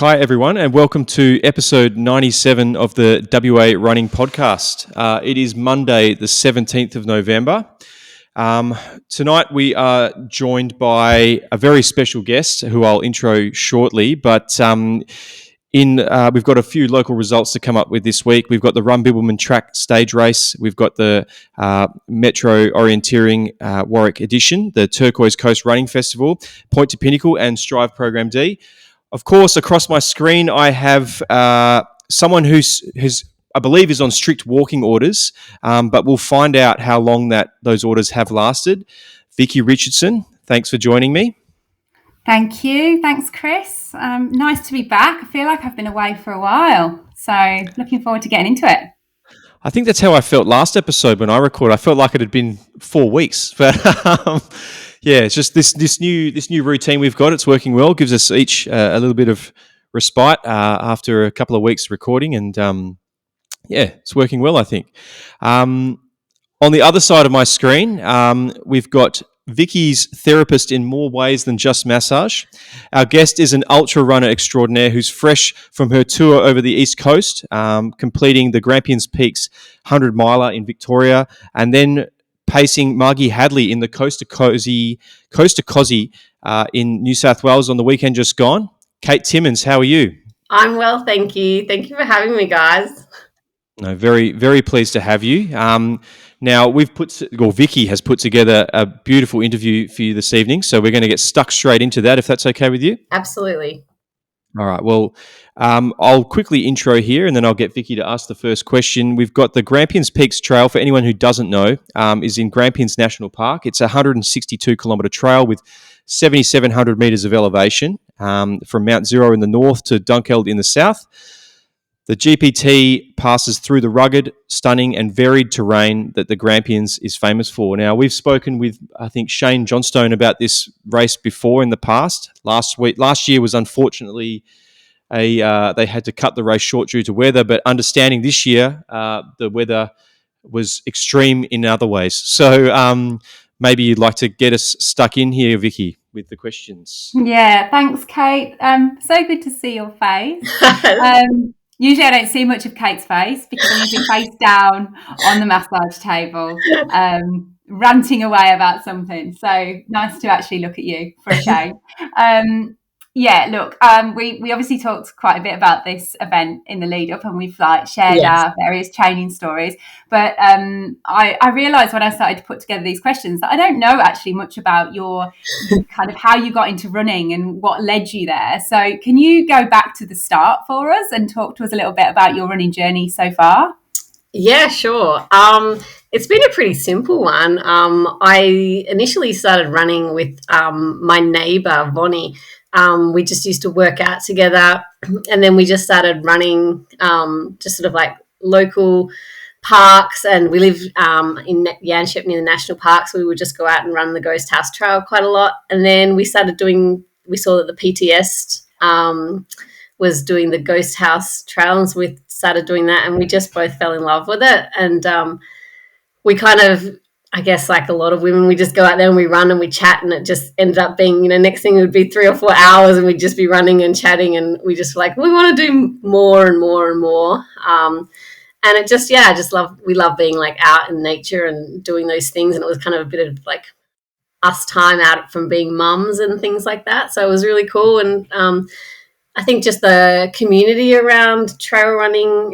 Hi, everyone, and welcome to episode 97 of the WA Running Podcast. It is Monday, the 17th of November. Tonight, we are joined by a very special guest who I'll intro shortly, but we've got a few local results to come up with this week. We've got the Bibbulmun track stage race. We've got the MetrO Orienteering Warwick edition, the Turquoise Coast Running Festival, Point to Pinnacle, and Strive Program D. Of course, across my screen, I have someone who's I believe is on strict walking orders, but we'll find out how long those orders have lasted. Vici Richardson, thanks for joining me. Thank you. Thanks, Chris. Nice to be back. I feel like I've been away for a while, so looking forward to getting into it. I think that's how I felt last episode when I recorded. I felt like it had been 4 weeks, but yeah, it's just this new routine we've got. It's working well. Gives us each a little bit of respite after a couple of weeks recording, and yeah, it's working well, I think. On the other side of my screen, we've got Vicky's therapist in more ways than just massage. Our guest is an ultra runner extraordinaire who's fresh from her tour over the East Coast, completing the Grampians Peaks 100 miler in Victoria, and then pacing Margie Hadley in the Coast to Cosy in New South Wales on the weekend just gone. Kate Timmons, how are you? I'm well, thank you. Thank you for having me, guys. No, very, very pleased to have you. Now, Vicky has put together a beautiful interview for you this evening, so we're going to get stuck straight into that, if that's okay with you. Absolutely. All right, well, I'll quickly intro here, and then I'll get Vicky to ask the first question. We've got the Grampians Peaks Trail, for anyone who doesn't know, is in Grampians National Park. It's a 162-kilometre trail with 7,700 metres of elevation from Mount Zero in the north to Dunkeld in the south. The GPT passes through the rugged, stunning and varied terrain that the Grampians is famous for. Now, we've spoken with, I think, Shane Johnstone about this race before in the past. Last year was unfortunately they had to cut the race short due to weather, but understanding this year the weather was extreme in other ways. So maybe you'd like to get us stuck in here, Vicky, with the questions. Yeah, thanks, Kate. So good to see your face. Usually I don't see much of Kate's face because I'm usually face down on the massage table, ranting away about something. So nice to actually look at you for a change. Yeah, look, we obviously talked quite a bit about this event in the lead up, and we've shared our various training stories. But I realised when I started to put together these questions that I don't know actually much about your kind of how you got into running and what led you there. So can you go back to the start for us and talk to us a little bit about your running journey so far? Yeah, sure. It's been a pretty simple one. I initially started running with my neighbour, Vonnie. We just used to work out together, and then we just started running just sort of like local parks, and we live in Yanchep near the national park, so we would just go out and run the Ghost House Trail quite a lot. And then we saw that the PTS was doing the Ghost House Trail, and so we started doing that, and we just both fell in love with it. And we kind of, I guess like a lot of women, we just go out there and we run and we chat, and it just ended up being, next thing it would be 3 or 4 hours and we'd just be running and chatting, and we just like, we want to do more and more and more. And it just, we love being like out in nature and doing those things. And it was kind of a bit of like us time out from being mums and things like that. So it was really cool. And I think just the community around trail running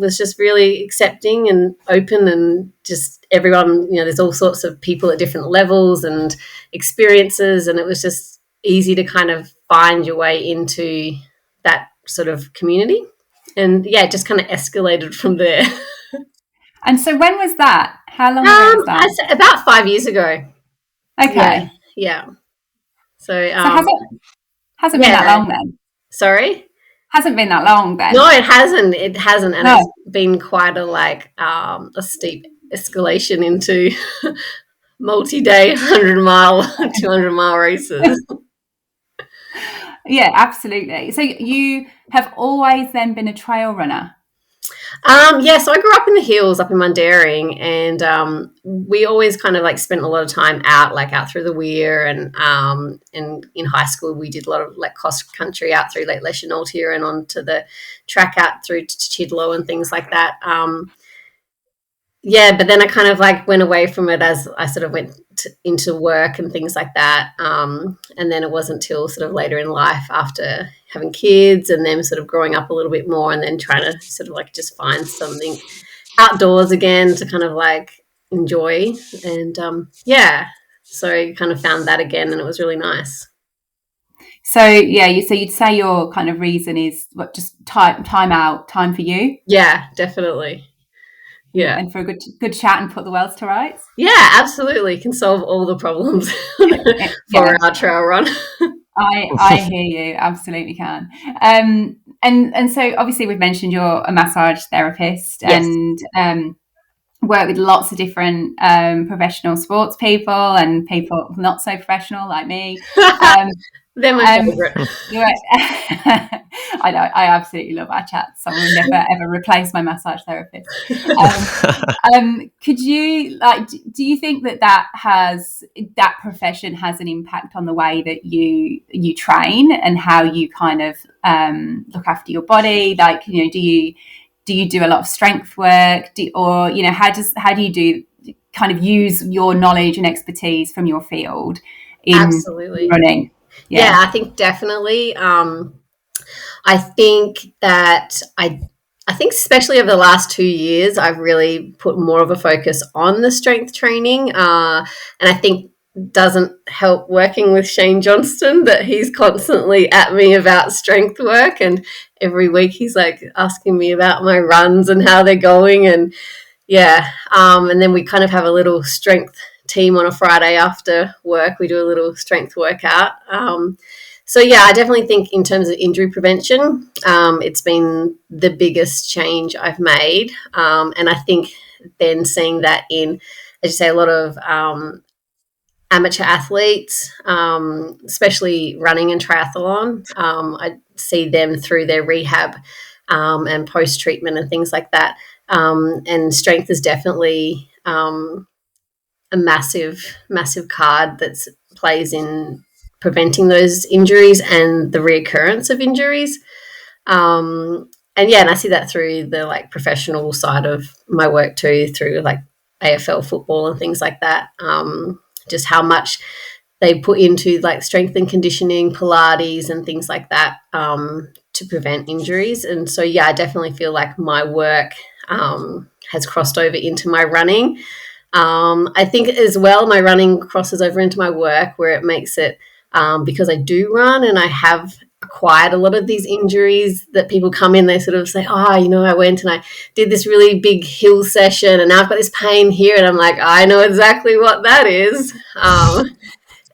was just really accepting and open, and just everyone, there's all sorts of people at different levels and experiences, and it was just easy to kind of find your way into that sort of community. And yeah, it just kind of escalated from there. And so when was that? How long ago was that? About 5 years ago. Okay. Yeah. So hasn't been that long then? Sorry? Hasn't been that long then? No, it hasn't. And it's been quite a steep escalation into multi-day 100-mile, 200-mile races. Yeah, absolutely. So you have always then been a trail runner? So I grew up in the hills up in Mundaring, and we always kind of like spent a lot of time out through the weir, and in high school we did a lot of like cross country out through Lake Leschenaultia and onto the track out through to Chidlow and things like that. But then I kind of like went away from it as I sort of went into work and things like that. And then it wasn't until sort of later in life, after having kids and then sort of growing up a little bit more, and then trying to sort of like just find something outdoors again to kind of like enjoy. And so I kind of found that again, and it was really nice. So you'd say your kind of reason is what, just time for you? Yeah, definitely. Yeah, and for a good chat and put the world to rights. Yeah, absolutely. Can solve all the problems for our trail run. I hear you. Absolutely can. And so obviously we've mentioned you're a massage therapist, yes, and work with lots of different professional sports people and people not so professional like me. They're my favourite. I know. I absolutely love our chats. So I will never ever replace my massage therapist. Could you do you think that profession has an impact on the way that you train and how you kind of look after your body? Like, do you do a lot of strength work, how do you kind of use your knowledge and expertise from your field in Absolutely. running? Yeah, I think definitely. I think that I think especially over the last 2 years, I've really put more of a focus on the strength training, and I think doesn't help working with Shane Johnston that he's constantly at me about strength work, and every week he's like asking me about my runs and how they're going, and and then we kind of have a little strength team on a Friday after work. We do a little strength workout. I definitely think in terms of injury prevention, it's been the biggest change I've made, and I think then seeing that in, as you say, a lot of amateur athletes, especially running and triathlon, I see them through their rehab and post-treatment and things like that, and strength is definitely a massive card that plays in preventing those injuries and the reoccurrence of injuries. And I see that through the like professional side of my work too, through like AFL football and things like that. Just how much they put into like strength and conditioning, Pilates and things like that, to prevent injuries. And so, I definitely feel like my work has crossed over into my running. I think as well, my running crosses over into my work, where it makes it, because I do run and I have acquired a lot of these injuries that people come in, they sort of say, I went and I did this really big hill session and now I've got this pain here. And I'm like, I know exactly what that is.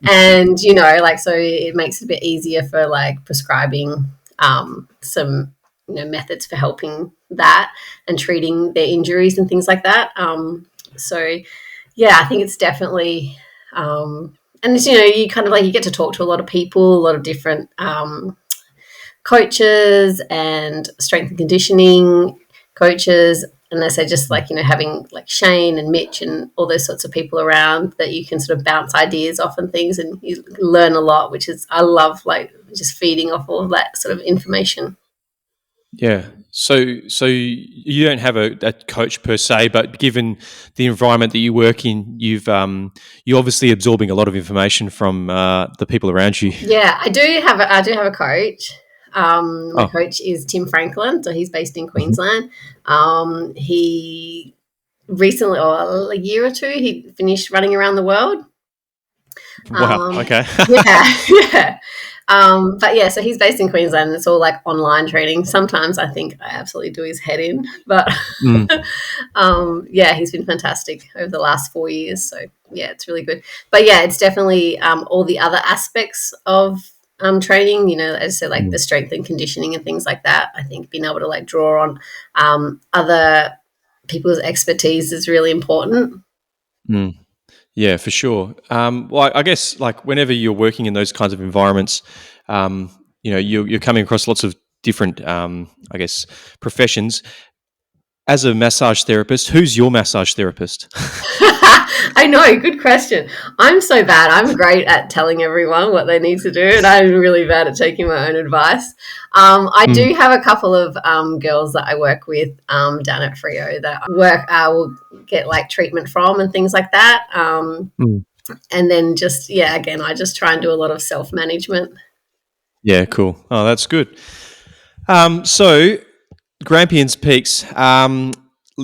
And, so it makes it a bit easier for like prescribing some, methods for helping that and treating their injuries and things like that. I think it's definitely, and it's, you kind of like, you get to talk to a lot of people, a lot of different coaches and strength and conditioning coaches. And as I just like, having like Shane and Mitch and all those sorts of people around that you can sort of bounce ideas off and things, and you learn a lot, which is, I love like just feeding off all of that sort of information. Yeah. So you don't have a coach per se, but given the environment that you work in, you're obviously absorbing a lot of information from the people around you. Yeah, I do have a coach. My coach is Tim Franklin, so he's based in Queensland. He recently, a year or two, he finished running around the world. Wow. Okay. Yeah. So he's based in Queensland. It's all like online training. Sometimes I think I absolutely do his head in, but he's been fantastic over the last 4 years. So it's really good. But it's definitely all the other aspects of training, as I said, like the strength and conditioning and things like that. I think being able to like draw on other people's expertise is really important. Yeah, for sure. Well, I guess like whenever you're working in those kinds of environments, you're coming across lots of different, professions. as a massage therapist, who's your massage therapist? I know, good question. I'm so bad. I'm great at telling everyone what they need to do, and I'm really bad at taking my own advice. I do have a couple of girls that I work with down at Frio that will get like treatment from and things like that. And then just, again, I just try and do a lot of self-management. Yeah, cool. Oh, that's good. So Grampians Peaks,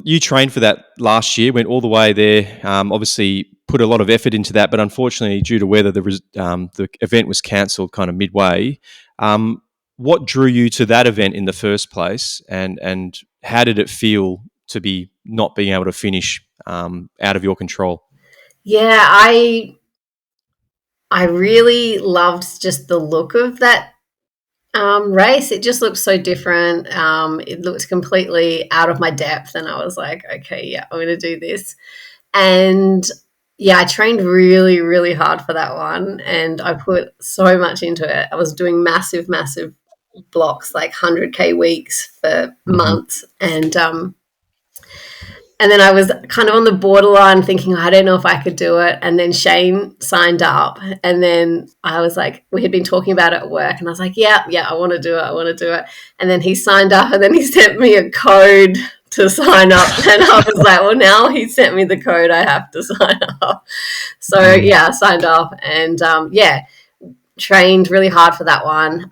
you trained for that last year, went all the way there, obviously put a lot of effort into that, but unfortunately due to weather, the event was cancelled kind of midway. What drew you to that event in the first place, and how did it feel to be not being able to finish out of your control? Yeah, I really loved just the look of that race. It just looked so different. It looked completely out of my depth, and I was like, okay, yeah, I'm going to do this. And yeah, I trained really, really hard for that one, and I put so much into it. I was doing massive blocks, like 100K weeks for months, and then I was kind of on the borderline thinking, I don't know if I could do it. And then Shane signed up. And then I was like, we had been talking about it at work. And I was like, yeah, I want to do it. And then he signed up, and then he sent me a code to sign up. And I was like, well, now he sent me the code, I have to sign up. So, I signed up and, trained really hard for that one.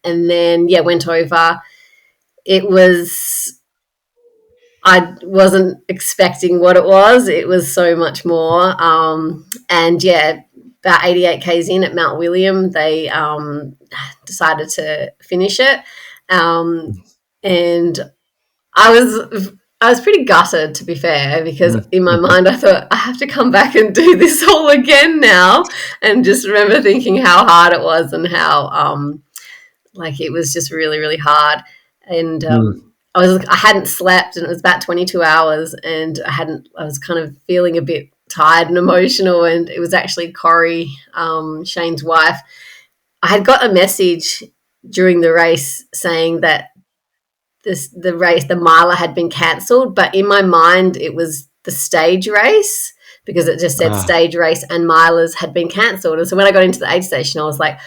And then, went over. I wasn't expecting what it was. It was so much more. About 88 Ks in at Mount William, they decided to finish it. And I was pretty gutted, to be fair, because in my mind I thought, I have to come back and do this all again now. And just remember thinking how hard it was and how it was just really, really hard. And I hadn't slept, and it was about 22 hours, and I was kind of feeling a bit tired and emotional. And it was actually Corrie, Shane's wife. I had got a message during the race saying that the race, the miler, had been cancelled, but in my mind it was the stage race, because it just said stage race and milers had been cancelled. And so when I got into the aid station, I was like,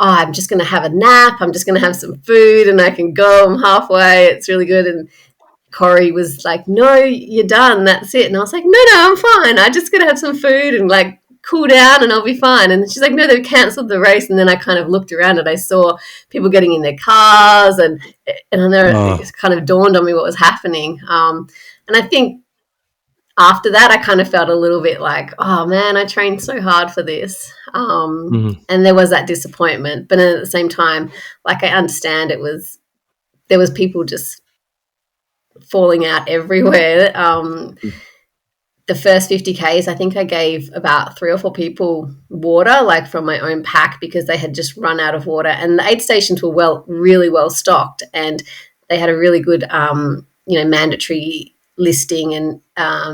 I'm just going to have a nap. I'm just going to have some food and I can go. I'm halfway. It's really good. And Corrie was like, no, you're done. That's it. And I was like, no, I'm fine. I just got to have some food and cool down and I'll be fine. And she's like, no, they've cancelled the race. And then I kind of looked around and I saw people getting in their cars and then it kind of dawned on me what was happening. And I think after that, I kind of felt a little bit like, oh man, I trained so hard for this. And there was that disappointment. But at the same time, I understand there was people just falling out everywhere. The first 50 Ks, I think I gave about 3 or 4 people water, from my own pack, because they had just run out of water. And the aid stations were really well stocked, and they had a really good, mandatory listing and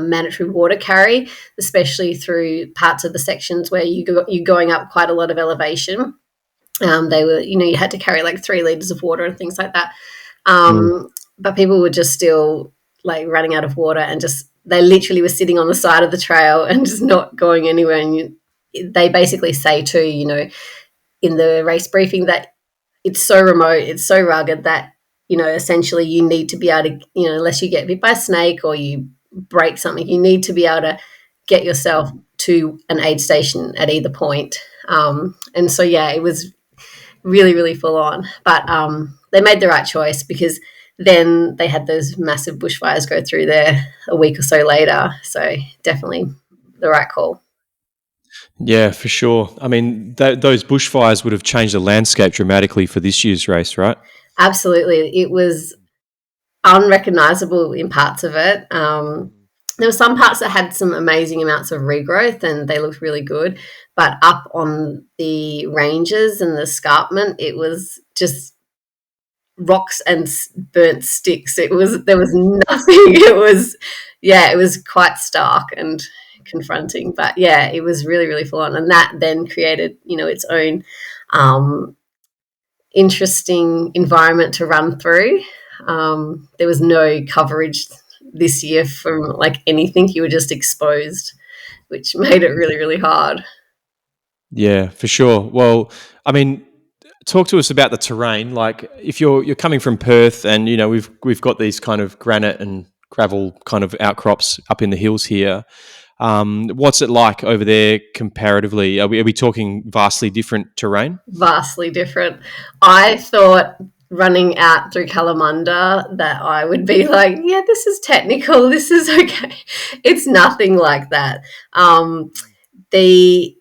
mandatory water carry, especially through parts of the sections where you're going up quite a lot of elevation. They were, you had to carry 3 litres of water and things like that. But people were just still running out of water, and they literally were sitting on the side of the trail and just not going anywhere. And they basically say too, in the race briefing, that it's so remote, it's so rugged that, essentially you need to be able to, unless you get bit by a snake or you break something, you need to be able to get yourself to an aid station at either point. And so, it was really, really full on. But they made the right choice, because then they had those massive bushfires go through there a week or so later. So definitely the right call. Yeah, for sure. I mean, those bushfires would have changed the landscape dramatically for this year's race, right? Absolutely. It was unrecognisable in parts of it. There were some parts that had some amazing amounts of regrowth and they looked really good, but up on the ranges and the escarpment, it was just rocks and burnt sticks. There was nothing. It was quite stark and confronting, but it was really, really full on. And that then created, its own interesting environment to run through. There was no coverage this year from like anything. You were just exposed, which made it really, really hard. Yeah, for sure. Well, I mean, talk to us about the terrain. Like, if you're coming from Perth, and we've got these kind of granite and gravel kind of outcrops up in the hills here. What's it like over there comparatively? Are we talking vastly different terrain? Vastly different. I thought running out through Kalamunda that I would be like, yeah, this is technical, this is okay. It's nothing like that.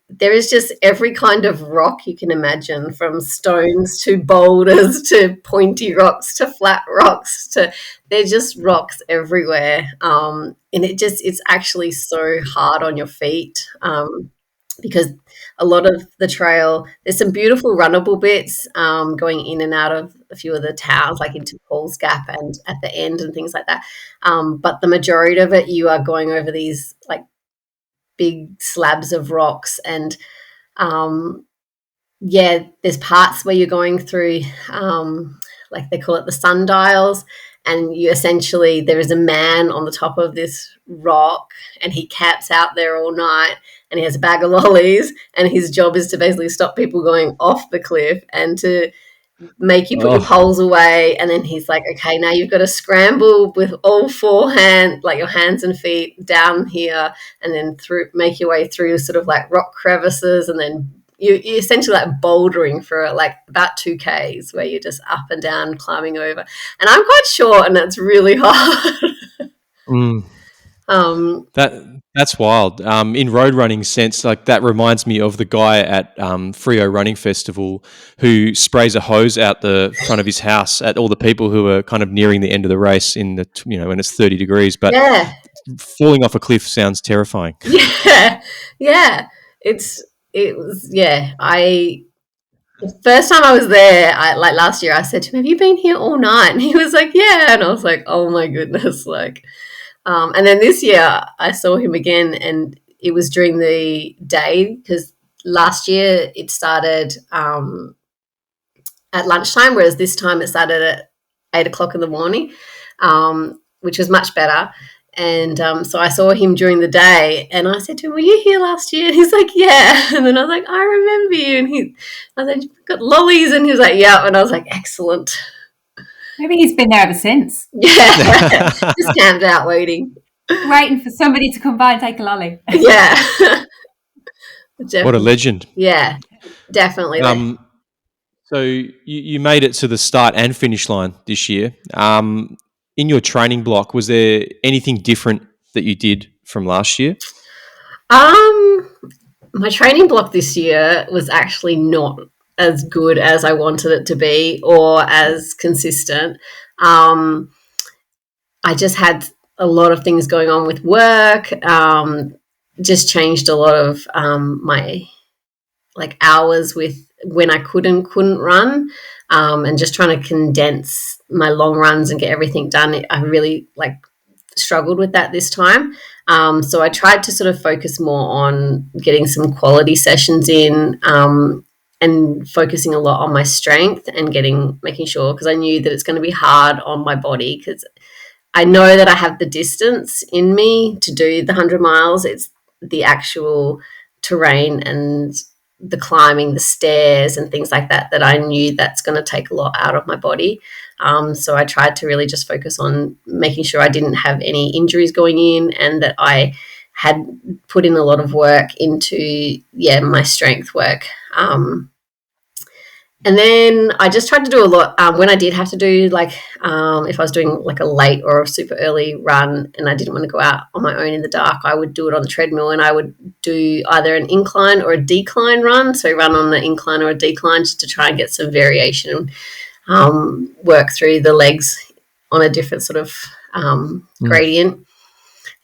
There is just every kind of rock you can imagine, from stones to boulders to pointy rocks to flat rocks they're just rocks everywhere. And it's actually so hard on your feet, because a lot of the trail, there's some beautiful runnable bits going in and out of a few of the towns, like into Paul's Gap and at the end and things like that. But the majority of it, you are going over these like big slabs of rocks, and there's parts where you're going through like they call it the sundials, and there is a man on the top of this rock, and he camps out there all night, and he has a bag of lollies, and his job is to basically stop people going off the cliff and to make you put your poles away. And then he's like, okay, now you've got to scramble with all four hands, like your hands and feet down here, and then make your way through sort of like rock crevices, and then you essentially like bouldering for like about 2Ks where you're just up and down climbing over. And I'm quite short, and that's really hard. That's wild. In road running sense, like that reminds me of the guy at Frio Running Festival who sprays a hose out the front of his house at all the people who are kind of nearing the end of the race in the when it's 30 degrees. But falling off a cliff sounds terrifying. Yeah. The first time I was there, like last year, I said to him, have you been here all night? And he was like, yeah. And I was like, oh my goodness. And then this year I saw him again, and it was during the day, because last year it started at lunchtime, whereas this time it started at 8 o'clock in the morning, which was much better. And so I saw him during the day, and I said to him, were you here last year? And he's like, yeah. And then I was like, I remember you. And I was like, you've got lollies? And he was like, yeah. And I was like, excellent. Maybe he's been there ever since. Yeah, just camped out waiting for somebody to come by and take a lolly. Yeah. What a legend. Yeah, definitely. So you made it to the start and finish line this year. In your training block, was there anything different that you did from last year? My training block this year was actually not as good as I wanted it to be, or as consistent. I just had a lot of things going on with work, just changed a lot of my like hours with when I couldn't run, and just trying to condense my long runs and get everything done. I really struggled with that this time. So I tried to sort of focus more on getting some quality sessions in, and focusing a lot on my strength and making sure, because I knew that it's going to be hard on my body, because I know that I have the distance in me to do the 100 miles. It's the actual terrain and the climbing, the stairs and things like that I knew that's going to take a lot out of my body. So I tried to really just focus on making sure I didn't have any injuries going in, and that I had put in a lot of work into, my strength work. And then I just tried to do a lot when I did have to do, if I was doing like a late or a super early run and I didn't want to go out on my own in the dark, I would do it on the treadmill, and I would do either an incline or a decline run. So run on the incline or a decline, just to try and get some variation, work through the legs on a different sort of gradient.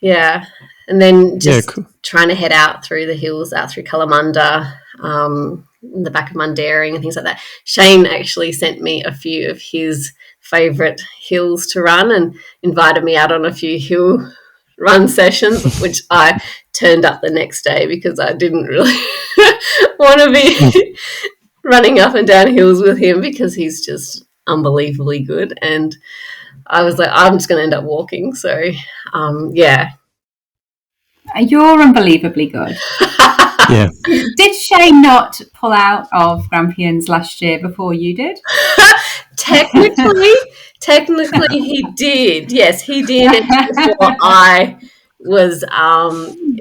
Yeah. And then just trying to head out through the hills, out through Kalamunda, in the back of Mundaring and things like that. Shane actually sent me a few of his favourite hills to run and invited me out on a few hill run sessions, which I turned up the next day because I didn't really want to be running up and down hills with him, because he's just unbelievably good. And I was like, I'm just going to end up walking. So, yeah. You're unbelievably good. Yeah. Did Shane not pull out of Grampians last year before you did? Technically, he did. Yes, he did before I was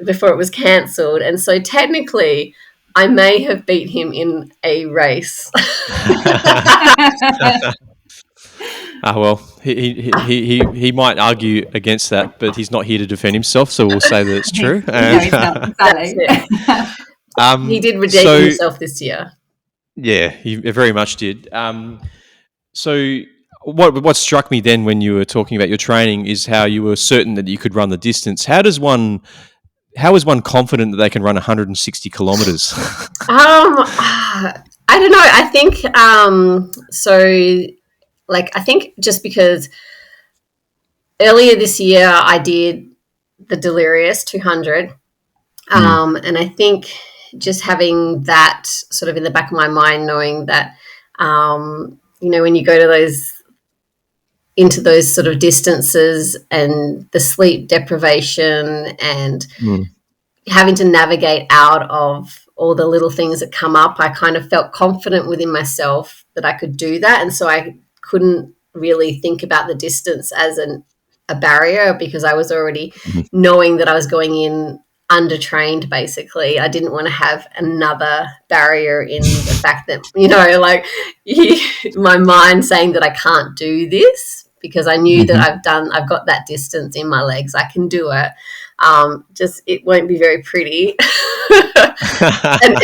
before it was cancelled, and so technically, I may have beat him in a race. Well, he might argue against that, but he's not here to defend himself, so we'll say that it's true. No, he's not. Exactly. He did redeem himself this year. Yeah, he very much did. So what struck me then when you were talking about your training is how you were certain that you could run the distance. How is one confident that they can run 160 kilometres? I don't know. I think I think just because earlier this year I did the Delirious 200, and I think just having that sort of in the back of my mind, knowing that when you go to into those sort of distances and the sleep deprivation and having to navigate out of all the little things that come up, I kind of felt confident within myself that I could do that. And so I couldn't really think about the distance as a barrier because I was already knowing that I was going in undertrained, basically. I didn't want to have another barrier in the fact that, my mind saying that I can't do this, because I knew that I've got that distance in my legs. I can do it. Just it won't be very pretty. And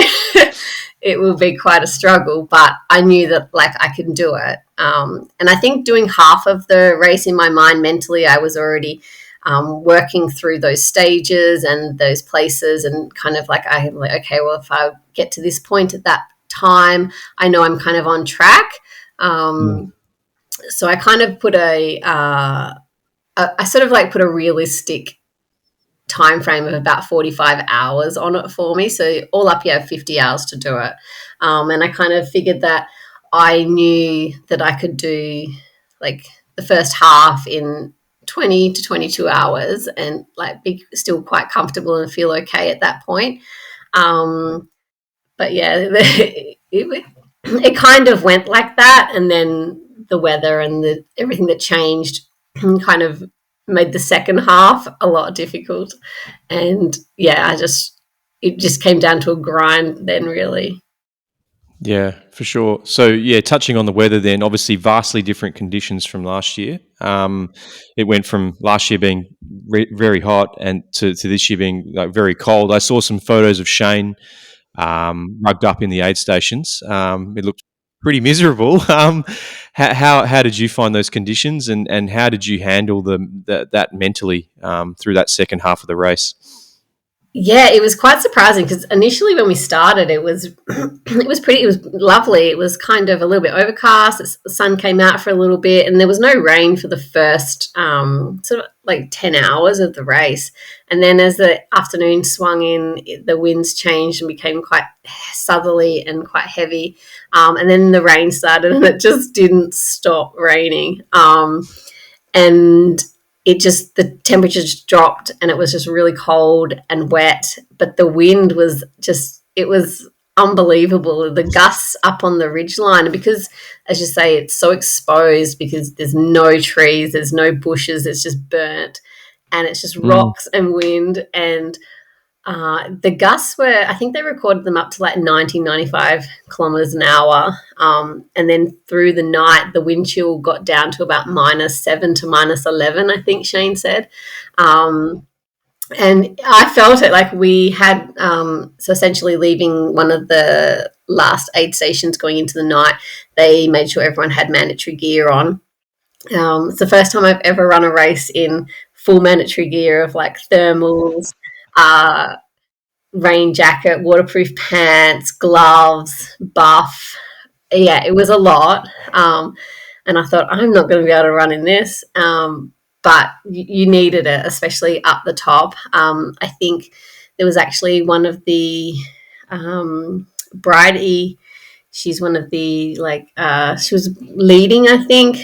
it will be quite a struggle, but I knew that I can do it. And I think doing half of the race in my mind mentally, I was already working through those stages and those places, and kind of okay, well, if I get to this point at that time, I know I'm kind of on track. So I kind of put I sort of put a realistic time frame of about 45 hours on it for me. So all up, you have 50 hours to do it. And I kind of figured that I knew that I could do the first half in 20 to 22 hours and be still quite comfortable and feel okay at that point. But yeah, it kind of went like that. And then the weather and everything that changed kind of made the second half a lot difficult. And yeah, it just came down to a grind then, really. Yeah, for sure. So yeah, touching on the weather then, obviously vastly different conditions from last year. It went from last year being very hot and to this year being very cold. I saw some photos of Shane rugged up in the aid stations. It looked pretty miserable. How did you find those conditions, and how did you handle that mentally through that second half of the race? Yeah, it was quite surprising because initially when we started, it was it was lovely. It was kind of a little bit overcast. The sun came out for a little bit, and there was no rain for the first 10 hours of the race. And then as the afternoon swung in, the winds changed and became quite southerly and quite heavy. And then the rain started, and it just didn't stop raining. And the temperature just dropped, and it was just really cold and wet, but the wind was it was unbelievable. The gusts up on the ridgeline, and because, as you say, it's so exposed because there's no trees, there's no bushes, it's just burnt, and it's just rocks and wind. And the gusts were, I think they recorded them up to 90, 95 kilometres an hour. And then through the night, the wind chill got down to about -7 to -11, I think Shane said. And I felt it we had, so essentially leaving one of the last aid stations going into the night, they made sure everyone had mandatory gear on. It's the first time I've ever run a race in full mandatory gear of thermals, rain jacket, waterproof pants, gloves, buff. Yeah, it was a lot. And I thought, I'm not going to be able to run in this. But you needed it, especially up the top. I think there was actually one of the Bridie. She's one of the she was leading, I think.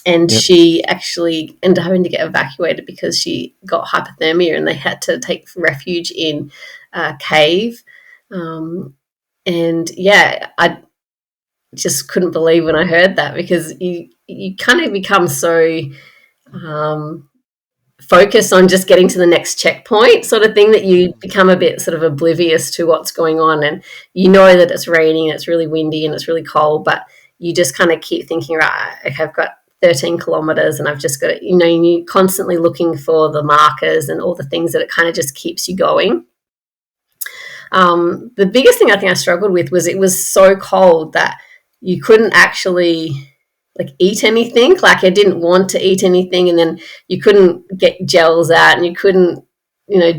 And Yep. she actually ended up having to get evacuated because she got hypothermia, and they had to take refuge in a cave. And yeah, I just couldn't believe when I heard that, because you kind of become so focused on just getting to the next checkpoint sort of thing that you become a bit sort of oblivious to what's going on. And you know that it's raining, it's really windy and it's really cold, but you just kind of keep thinking, right, okay, I've got 13 kilometers and I've just got to, you're constantly looking for the markers and all the things that it kind of just keeps you going. The biggest thing I think I struggled with was it was so cold that you couldn't actually eat anything. Like, I didn't want to eat anything, and then you couldn't get gels out, and you couldn't,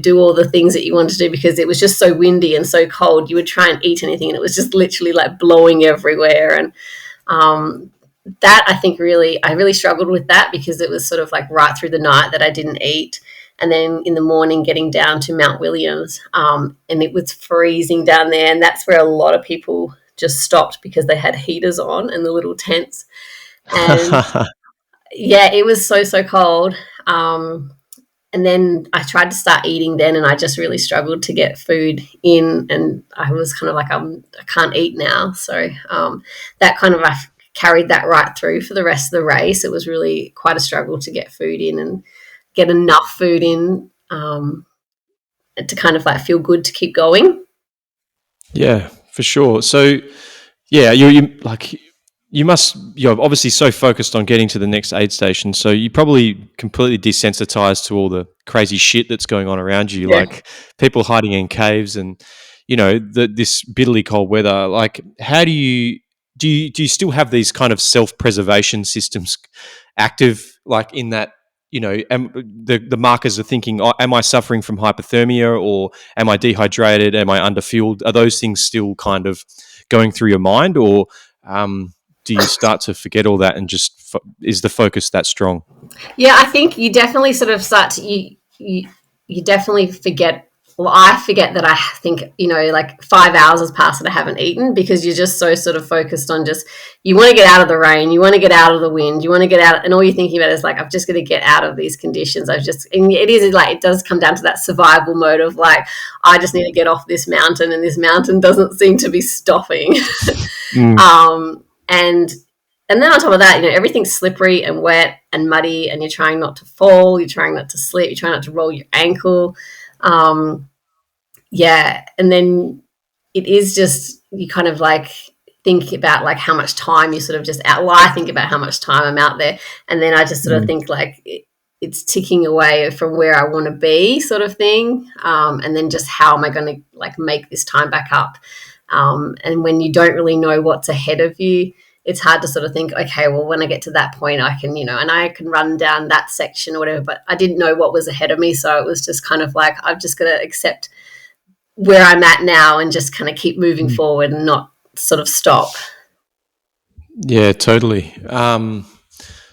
do all the things that you wanted to do because it was just so windy and so cold. You would try and eat anything, and it was just literally blowing everywhere. And that, I think, I really struggled with that, because it was sort of right through the night that I didn't eat. And then in the morning getting down to Mount Williams, and it was freezing down there, and that's where a lot of people just stopped because they had heaters on and the little tents. And yeah, it was so cold. And then I tried to start eating then, and I just really struggled to get food in, and I was kind of I can't eat now. So that kind of, I carried that right through for the rest of the race. It was really quite a struggle to get food in and get enough food in to kind of feel good to keep going. Yeah, for sure. So yeah, you're obviously so focused on getting to the next aid station, so you're probably completely desensitized to all the crazy shit that's going on around you, like people hiding in caves and this bitterly cold weather. Like, how do you still have these kind of self-preservation systems active, in that the markers are thinking, am I suffering from hypothermia, or am I dehydrated, am I underfueled? Are those things still kind of going through your mind, or do you start to forget all that and just is the focus that strong? Yeah, I think you definitely sort of start to you definitely forget. Well, I forget that I think 5 hours has passed and I haven't eaten, because you're just so sort of focused on you want to get out of the rain, you want to get out of the wind, you want to get out, and all you're thinking about is I'm just going to get out of these conditions. And it does come down to that survival mode of I just need to get off this mountain, and this mountain doesn't seem to be stopping. And then on top of that, everything's slippery and wet and muddy, and you're trying not to fall, you're trying not to slip, you're trying not to roll your ankle. And then it is just, you kind of think about how much time you sort of just out. Well, I think about how much time I'm out there, and then I just sort of think it's ticking away from where I want to be, sort of thing. And then just how am I going to make this time back up? And when you don't really know what's ahead of you, it's hard to sort of think, okay, well, when I get to that point, I can, and I can run down that section or whatever, but I didn't know what was ahead of me. So it was just kind of I've just got to accept where I'm at now and just kind of keep moving forward and not sort of stop. Yeah, totally.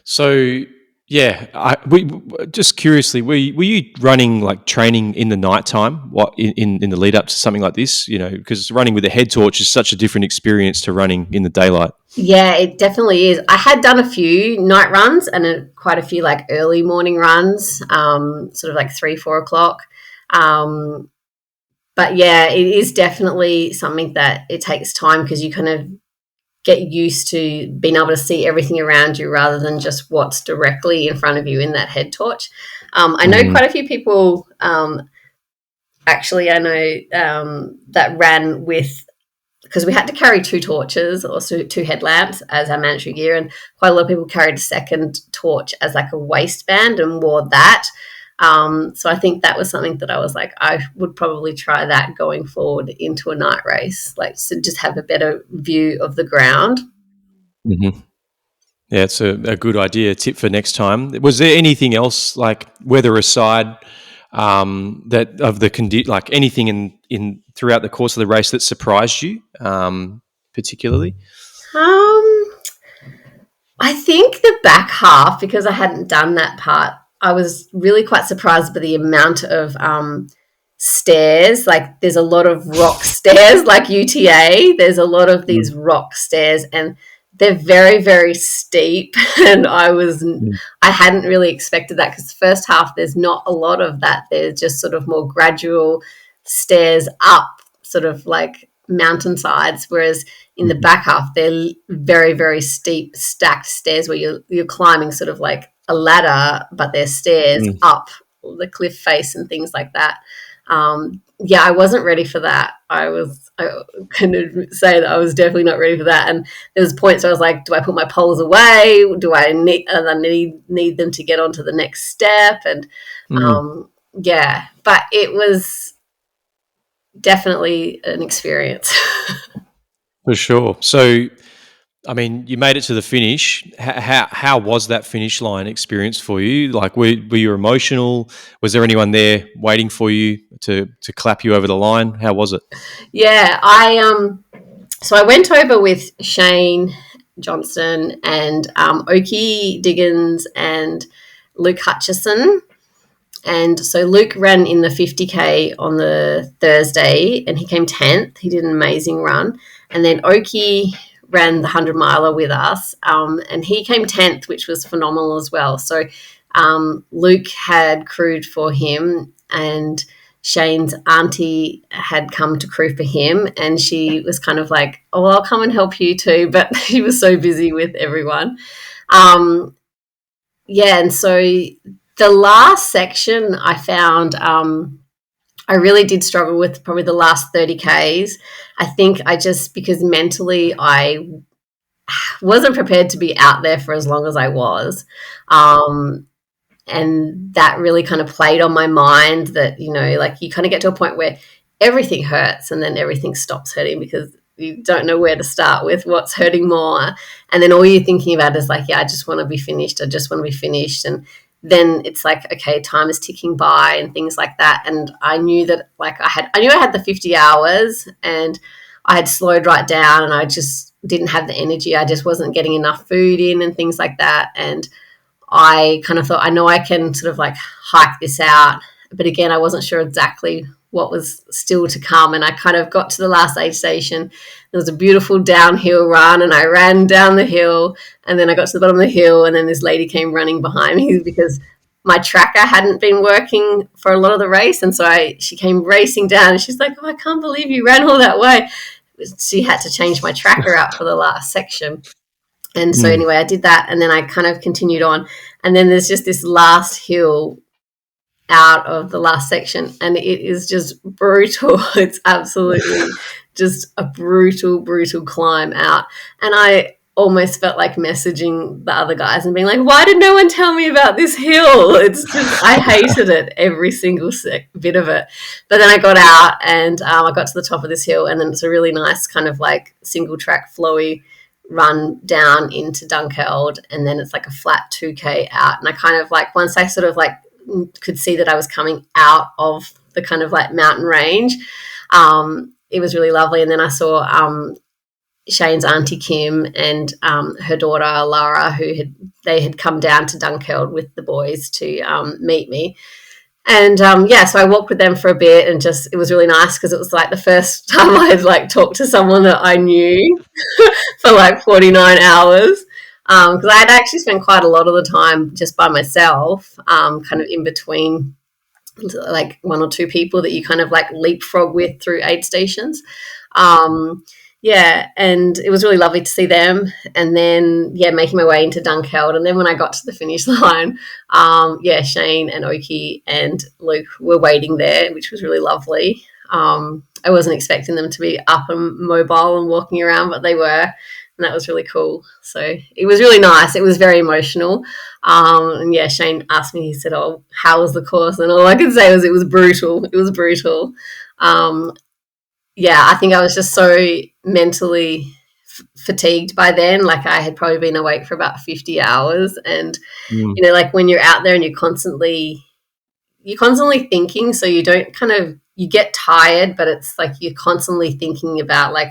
So yeah, we just curiously, were you running training in the nighttime? What in the lead up to something like this? Because running with a head torch is such a different experience to running in the daylight. Yeah, it definitely is. I had done a few night runs and quite a few early morning runs, sort of 3, 4 o'clock. But yeah, it is definitely something that it takes time, because you kind of get used to being able to see everything around you rather than just what's directly in front of you in that head torch. I know quite a few people, actually, I know that ran with, because we had to carry 2 torches or 2 headlamps as our mandatory gear, and quite a lot of people carried a second torch as a waistband and wore that. So I think that was something that I was I would probably try that going forward into a night race, so just have a better view of the ground. Mm-hmm. Yeah, it's a good idea. Tip for next time. Was there anything else, weather aside, that of the anything in throughout the course of the race that surprised you, particularly? I think the back half, because I hadn't done that part, I was really quite surprised by the amount of stairs. There's a lot of rock stairs, UTA. There's a lot of these rock stairs, and they're very, very steep, and I hadn't really expected that, because the first half there's not a lot of that. There's just sort of more gradual stairs up, sort of like mountainsides, whereas in the back half they're very, very steep stacked stairs where you're climbing sort of like a ladder, but they're stairs up the cliff face and things like that. I wasn't ready for that. I can say that I was definitely not ready for that. And there was points where I was like, do I put my poles away? Do I need them to get onto the next step? And but it was definitely an experience. For sure. So, I mean, you made it to the finish. How was that finish line experience for you? Like, were you emotional? Was there anyone there waiting for you to clap you over the line? How was it? Yeah, so I went over with Shane Johnston and Oki Diggins and Luke Hutchison. And so Luke ran in the 50K on the Thursday and he came 10th. He did an amazing run. And then Oki ran the 100-miler with us, and he came 10th, which was phenomenal as well. So Luke had crewed for him, and Shane's auntie had come to crew for him, and she was kind of like, oh, well, I'll come and help you too, but she was so busy with everyone. And so the last section I found I really did struggle with probably the last 30 Ks. I think because mentally I wasn't prepared to be out there for as long as I was. And that really kind of played on my mind that, like you kind of get to a point where everything hurts and then everything stops hurting because you don't know where to start with, what's hurting more. And then all you're thinking about is like, I just want to be finished. I just want to be finished. And then it's like, okay, time is ticking by and things like that. And I knew that I knew I had the 50 hours and I had slowed right down and I just didn't have the energy. I just wasn't getting enough food in and things like that. And I kind of thought, I know I can sort of like hike this out. But again, I wasn't sure exactly what was still to come. And I kind of got to the last aid station. There was a beautiful downhill run and I ran down the hill and then I got to the bottom of the hill and then this lady came running behind me because my tracker hadn't been working for a lot of the race. And so she came racing down and she's like, oh, I can't believe you ran all that way. She had to change my tracker out for the last section. And so anyway, I did that and then I kind of continued on. And then there's just this last hill out of the last section and it is just brutal. It's absolutely just a brutal climb out. And I almost felt like messaging the other guys and being like, why did no one tell me about this hill? It's just, I hated it, every single bit of it. But then I got out and I got to the top of this hill and then it's a really nice kind of like single track flowy run down into Dunkeld and then it's like a flat 2K out. And I kind of like, once I sort of like could see that I was coming out of the kind of like mountain range, it was really lovely. And then I saw Shane's auntie Kim and her daughter Lara, they had come down to Dunkeld with the boys to meet me. And so I walked with them for a bit and just, it was really nice because it was like the first time I had like talked to someone that I knew for like 49 hours. Because I had actually spent quite a lot of the time just by myself, kind of in between like one or two people that you kind of like leapfrog with through aid stations. And it was really lovely to see them. And then, making my way into Dunkeld. And then when I got to the finish line, Shane and Oki and Luke were waiting there, which was really lovely. I wasn't expecting them to be up and mobile and walking around, but they were. And that was really cool. So it was really nice. It was very emotional. Shane asked me, he said, oh, how was the course? And all I could say was it was brutal. It was brutal. I think I was just so mentally fatigued by then. Like I had probably been awake for about 50 hours. And, like when you're out there and you're constantly thinking, so you don't you get tired, but it's like you're constantly thinking about like,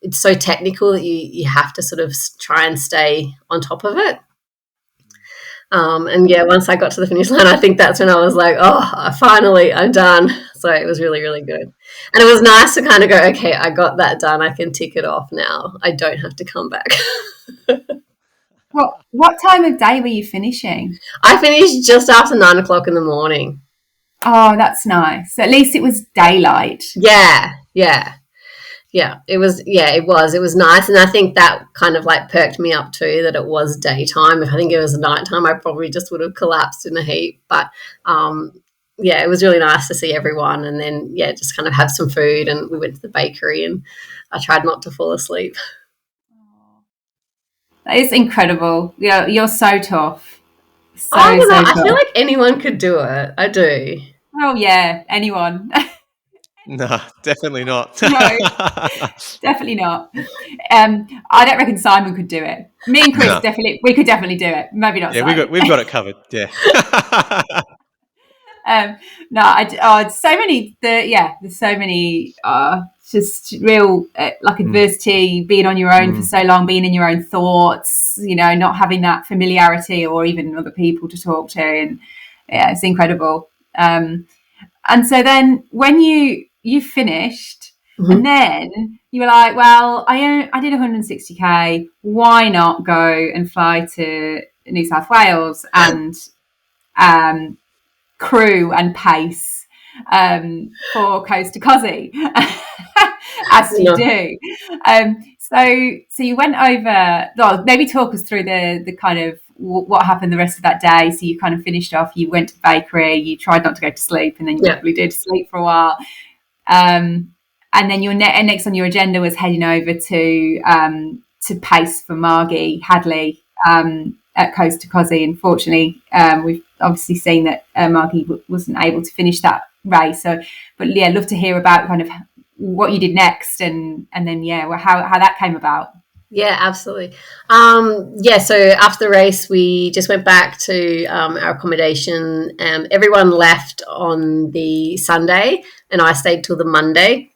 it's so technical that you have to sort of try and stay on top of it. Once I got to the finish line, I think that's when I was like, oh, finally, I'm done. So it was really, really good. And it was nice to kind of go, okay, I got that done. I can tick it off now. I don't have to come back. What time of day were you finishing? I finished just after 9 o'clock in the morning. Oh, that's nice. At least it was daylight. Yeah. It was nice. And I think that kind of like perked me up too, that it was daytime. If I think it was nighttime, I probably just would have collapsed in a heap. But it was really nice to see everyone, and then just kind of have some food, and we went to the bakery, and I tried not to fall asleep. That is incredible. Yeah, you're so tough. I don't know. I feel like anyone could do it. I do. Oh yeah, anyone. No, definitely not. No, definitely not. I don't reckon Simon could do it. Me and Chris we could definitely do it. Maybe not. Yeah, Simon. we've got it covered. Yeah. There's so many. There's so many. Just real adversity, being on your own for so long, being in your own thoughts. Not having that familiarity or even other people to talk to, and it's incredible. And so then when you finished, and then you were like, well, I did 160k. Why not go and fly to New South Wales and crew and pace for Kosciuszko, as you do. So you went over. Well, maybe talk us through the kind of what happened the rest of that day. So you kind of finished off. You went to the bakery. You tried not to go to sleep, and then you probably did sleep for a while. And then your next on your agenda was heading over to pace for Margie Hadley at Kosciuszko. Unfortunately, we've obviously seen that Margie wasn't able to finish that race. So, but love to hear about kind of what you did next, and then how that came about. Yeah, absolutely. So after the race, we just went back to our accommodation. Everyone left on the Sunday, and I stayed till the Monday.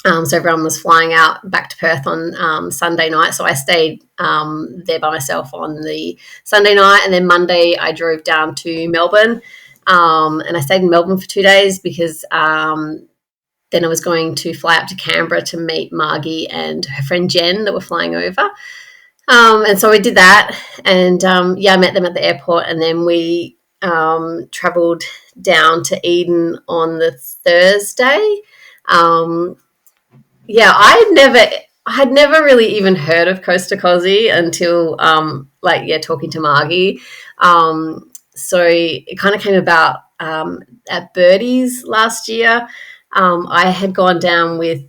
So everyone was flying out back to Perth on Sunday night. So I stayed there by myself on the Sunday night, and then Monday I drove down to Melbourne, and I stayed in Melbourne for 2 days because then I was going to fly up to Canberra to meet Margie and her friend Jen that were flying over. And so we did that, and I met them at the airport, and then we travelled down to Eden on the Thursday. I had never really even heard of Kosciuszko until talking to Margie. So it kind of came about at Birdies last year. I had gone down with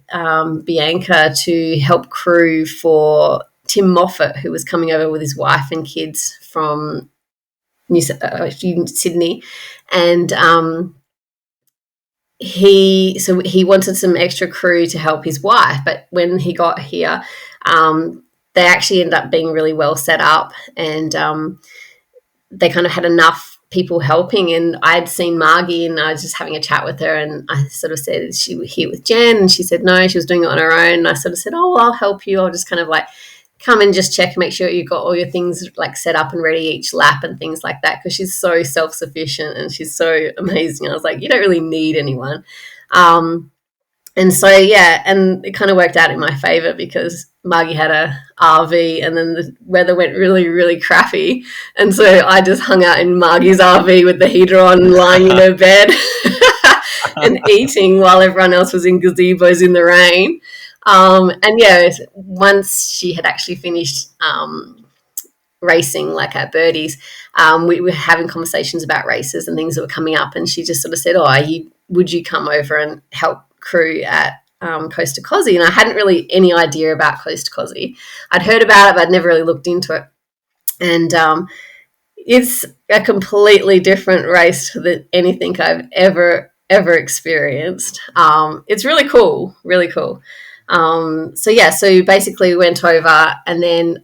Bianca to help crew for Tim Moffat, who was coming over with his wife and kids from Sydney, and he wanted some extra crew to help his wife. But when he got here, they actually ended up being really well set up, and they kind of had enough people helping. And I'd seen Margie, and I was just having a chat with her, and I sort of said, is she here with Jen? And she said no, she was doing it on her own. And I sort of said, oh, well, I'll help you. I'll just kind of like come and just check, make sure you got all your things like set up and ready each lap and things like that, because she's so self-sufficient and she's so amazing. I was like, you don't really need anyone. And so, and it kind of worked out in my favor because Margie had a RV, and then the weather went really, really crappy. And so I just hung out in Margie's RV with the heater on, lying in her bed and eating while everyone else was in gazebos in the rain. Once she had actually finished racing, like at Birdies, we were having conversations about races and things that were coming up, and she just sort of said, would you come over and help crew at Kosciuszko? And I hadn't really any idea about Kosciuszko. I'd heard about it, but I'd never really looked into it. And it's a completely different race than anything I've ever experienced. It's really cool, really cool. So basically we went over, and then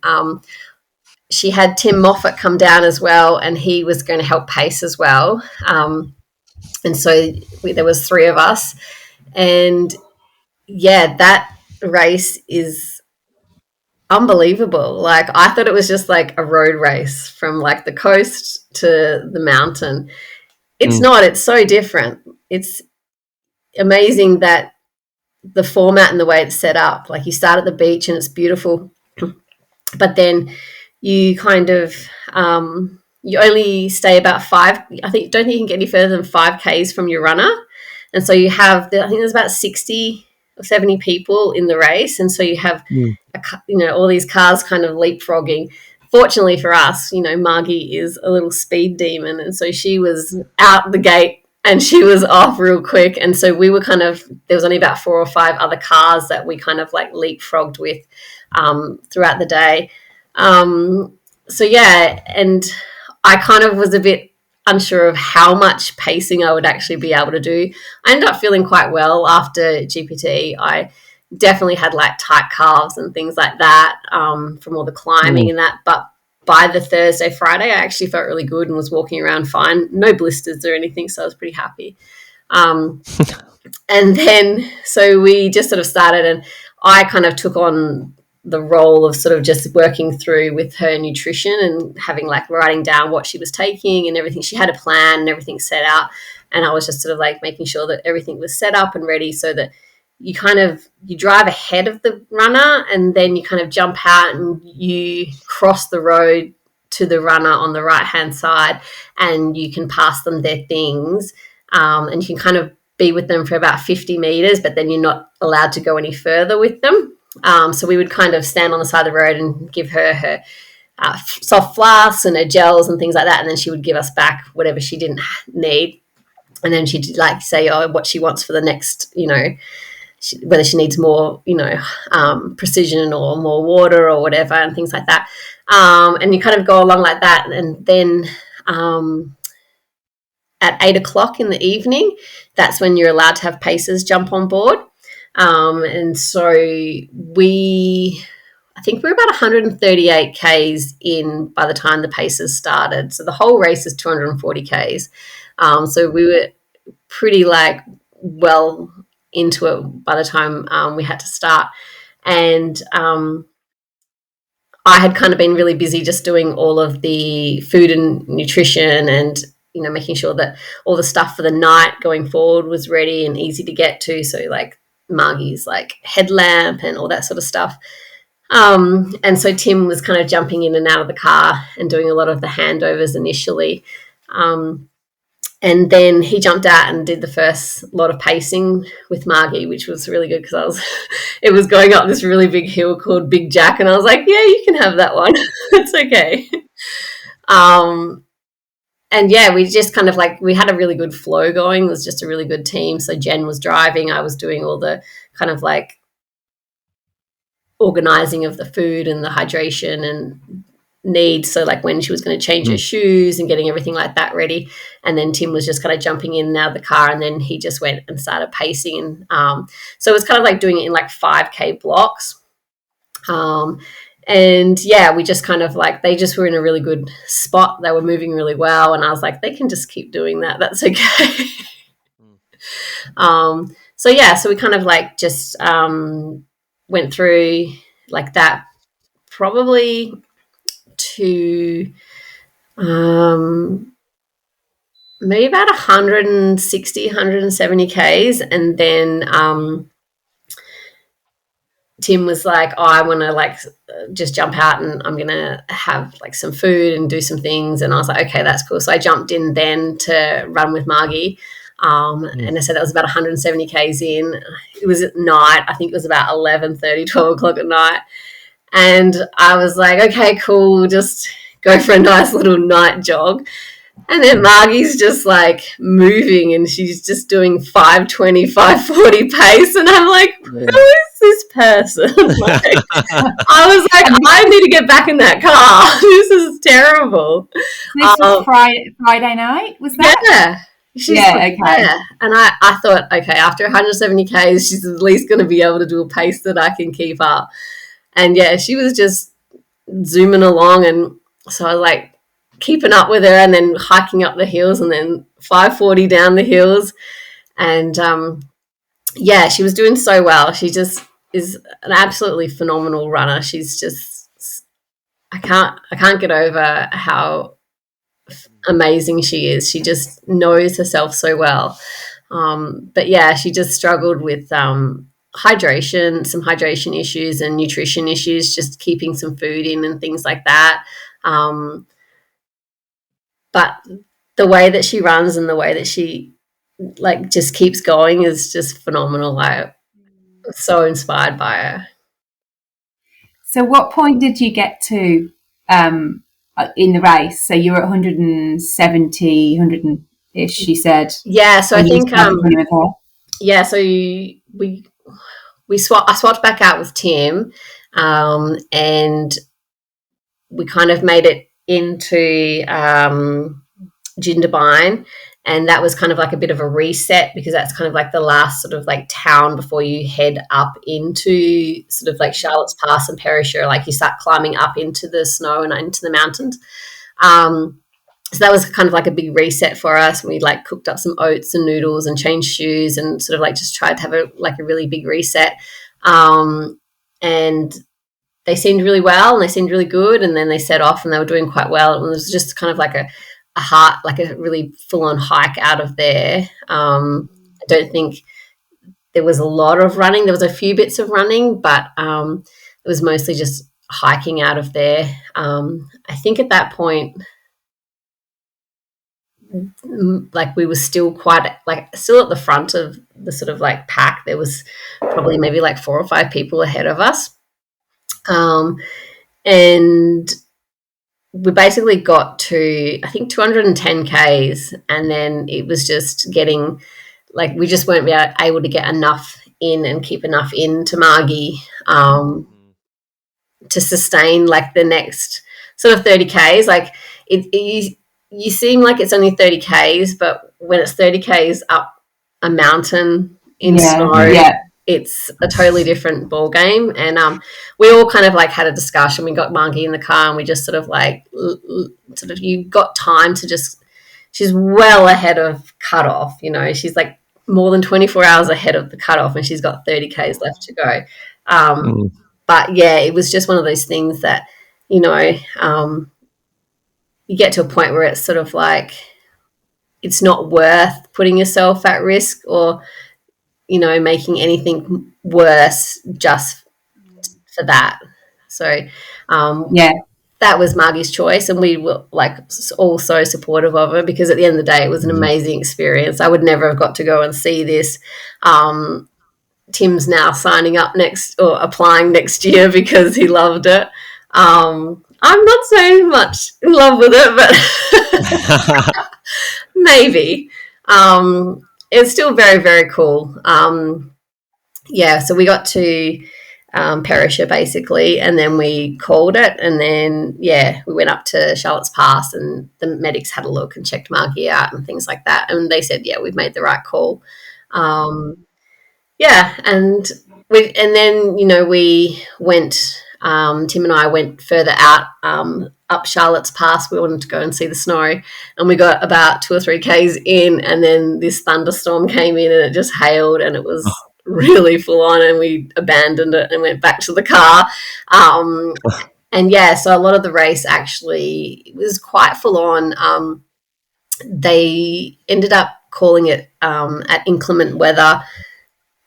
she had Tim Moffat come down as well, and he was going to help pace as well. And so there was 3 of us, and that race is unbelievable. Like, I thought it was just like a road race from like the coast to the mountain. It's not. It's so different. It's amazing that the format and the way it's set up. Like, you start at the beach and it's beautiful, but then you kind of you only stay about don't think you can get any further than 5Ks from your runner. And so you have, I think there's about 60 or 70 people in the race. And so you have, all these cars kind of leapfrogging. Fortunately for us, Margie is a little speed demon. And so she was out the gate and she was off real quick. And so we were there was only about 4 or 5 other cars that we kind of like leapfrogged with throughout the day. So yeah, and I kind of was a bit unsure of how much pacing I would actually be able to do. I ended up feeling quite well after GPT. I definitely had like tight calves and things like that from all the climbing and that. But by the Thursday, Friday, I actually felt really good and was walking around fine. No blisters or anything, so I was pretty happy. And then so we just sort of started, and I kind of took on the role of sort of just working through with her nutrition and having like writing down what she was taking and everything. She had a plan and everything set out, and I was just sort of like making sure that everything was set up and ready so that you drive ahead of the runner and then you kind of jump out and you cross the road to the runner on the right hand side, and you can pass them their things, and you can kind of be with them for about 50 meters, but then you're not allowed to go any further with them. So we would kind of stand on the side of the road and give her soft flasks and her gels and things like that, and then she would give us back whatever she didn't need, and then she'd like say what she wants for the next, whether she needs more, precision or more water or whatever and things like that. And you kind of go along like that, and then at 8:00 in the evening, that's when you're allowed to have pacers jump on board. And so I think we're about 138 Ks in by the time the paces started. So the whole race is 240 Ks. So we were pretty like well into it by the time we had to start. And I had kind of been really busy just doing all of the food and nutrition and, making sure that all the stuff for the night going forward was ready and easy to get to. So like Margie's like headlamp and all that sort of stuff. And so Tim was kind of jumping in and out of the car and doing a lot of the handovers initially. And then he jumped out and did the first lot of pacing with Margie, which was really good because it was going up this really big hill called Big Jack, and I was like, yeah, you can have that one. It's okay. And yeah, we just kind of like, we had a really good flow going. It was just a really good team. So Jen was driving. I was doing all the kind of like organizing of the food and the hydration and needs. So like when she was going to change her shoes and getting everything like that ready. And then Tim was just kind of jumping in and out of the car, and then he just went and started pacing. And so it was kind of like doing it in like 5K blocks. And yeah, we just kind of like, they just were in a really good spot. They were moving really well. And I was like, they can just keep doing that. That's okay. So yeah, so we kind of like just went through like that probably to maybe about 160, 170 Ks. And then Tim was like, I want to like just jump out and I'm going to have like some food and do some things. And I was like, okay, that's cool. So I jumped in then to run with Margie. And I said that was about 170 Ks in. It was at night. I think it was about 11:30, 12 o'clock at night. And I was like, okay, cool. Just go for a nice little night jog. And then Margie's just like moving and she's just doing 5:20, 5:40 pace. And I'm like, who is this person? Like, I was like, I need to get back in that car. This is terrible. This was Friday night, was that? Yeah. Okay. Yeah. And I thought, okay, after 170 Ks, she's at least going to be able to do a pace that I can keep up. And yeah, she was just zooming along. And so I was like, keeping up with her and then hiking up the hills and then 5:40 down the hills. And yeah, she was doing so well. She just is an absolutely phenomenal runner. She's just, I can't get over how amazing she is. She just knows herself so well. But yeah, she just struggled with some hydration issues and nutrition issues, just keeping some food in and things like that. But the way that she runs and the way that she like just keeps going is just phenomenal. I'm so inspired by her. So what point did you get to in the race? So you were at 170, 100-ish, you said. Yeah, so I think so I swapped back out with Tim, and we kind of made it into Jindabyne, and that was kind of like a bit of a reset, because that's kind of like the last sort of like town before you head up into sort of like Charlotte's Pass and Perisher. Like you start climbing up into the snow and into the mountains. So that was kind of like a big reset for us. We like cooked up some oats and noodles and changed shoes and sort of like just tried to have a really big reset. And they seemed really well and they seemed really good. And then they set off and they were doing quite well. And it was just kind of like a really full-on hike out of there. I don't think there was a lot of running. There was a few bits of running, but it was mostly just hiking out of there. I think at that point, like we were still still at the front of the sort of like pack. There was probably maybe like 4 or 5 people ahead of us. And we basically got to, I think, 210 Ks, and then it was just getting, like, we just weren't able to get enough in and keep enough in to Margie to sustain, like, the next sort of 30 Ks. Like, you seem like it's only 30 Ks, but when it's 30 Ks up a mountain in snow, it's a totally different ball game. And we all kind of like had a discussion. We got Margie in the car and we just sort of like, you got time to just, she's well ahead of cutoff, you know, she's like more than 24 hours ahead of the cutoff and she's got 30 Ks left to go. But yeah, it was just one of those things that, you know, you get to a point where it's sort of like, it's not worth putting yourself at risk or, you know, making anything worse just for that. So, that was Margie's choice, and we were like all so supportive of her, because at the end of the day, it was an amazing experience. I would never have got to go and see this. Tim's now signing up applying next year because he loved it. I'm not so much in love with it, but maybe. It's still very, very cool. So we got to Perisher basically, and then we called it, and then we went up to Charlotte's Pass, and the medics had a look and checked Margie out and things like that, and they said, we've made the right call. And then, you know, we went, Tim and I went further out, up Charlotte's Pass. We wanted to go and see the snow, and we got about 2 or 3 Ks in, and then this thunderstorm came in and it just hailed, and it was really full on, and we abandoned it and went back to the car. So a lot of the race actually was quite full on. They ended up calling it at inclement weather.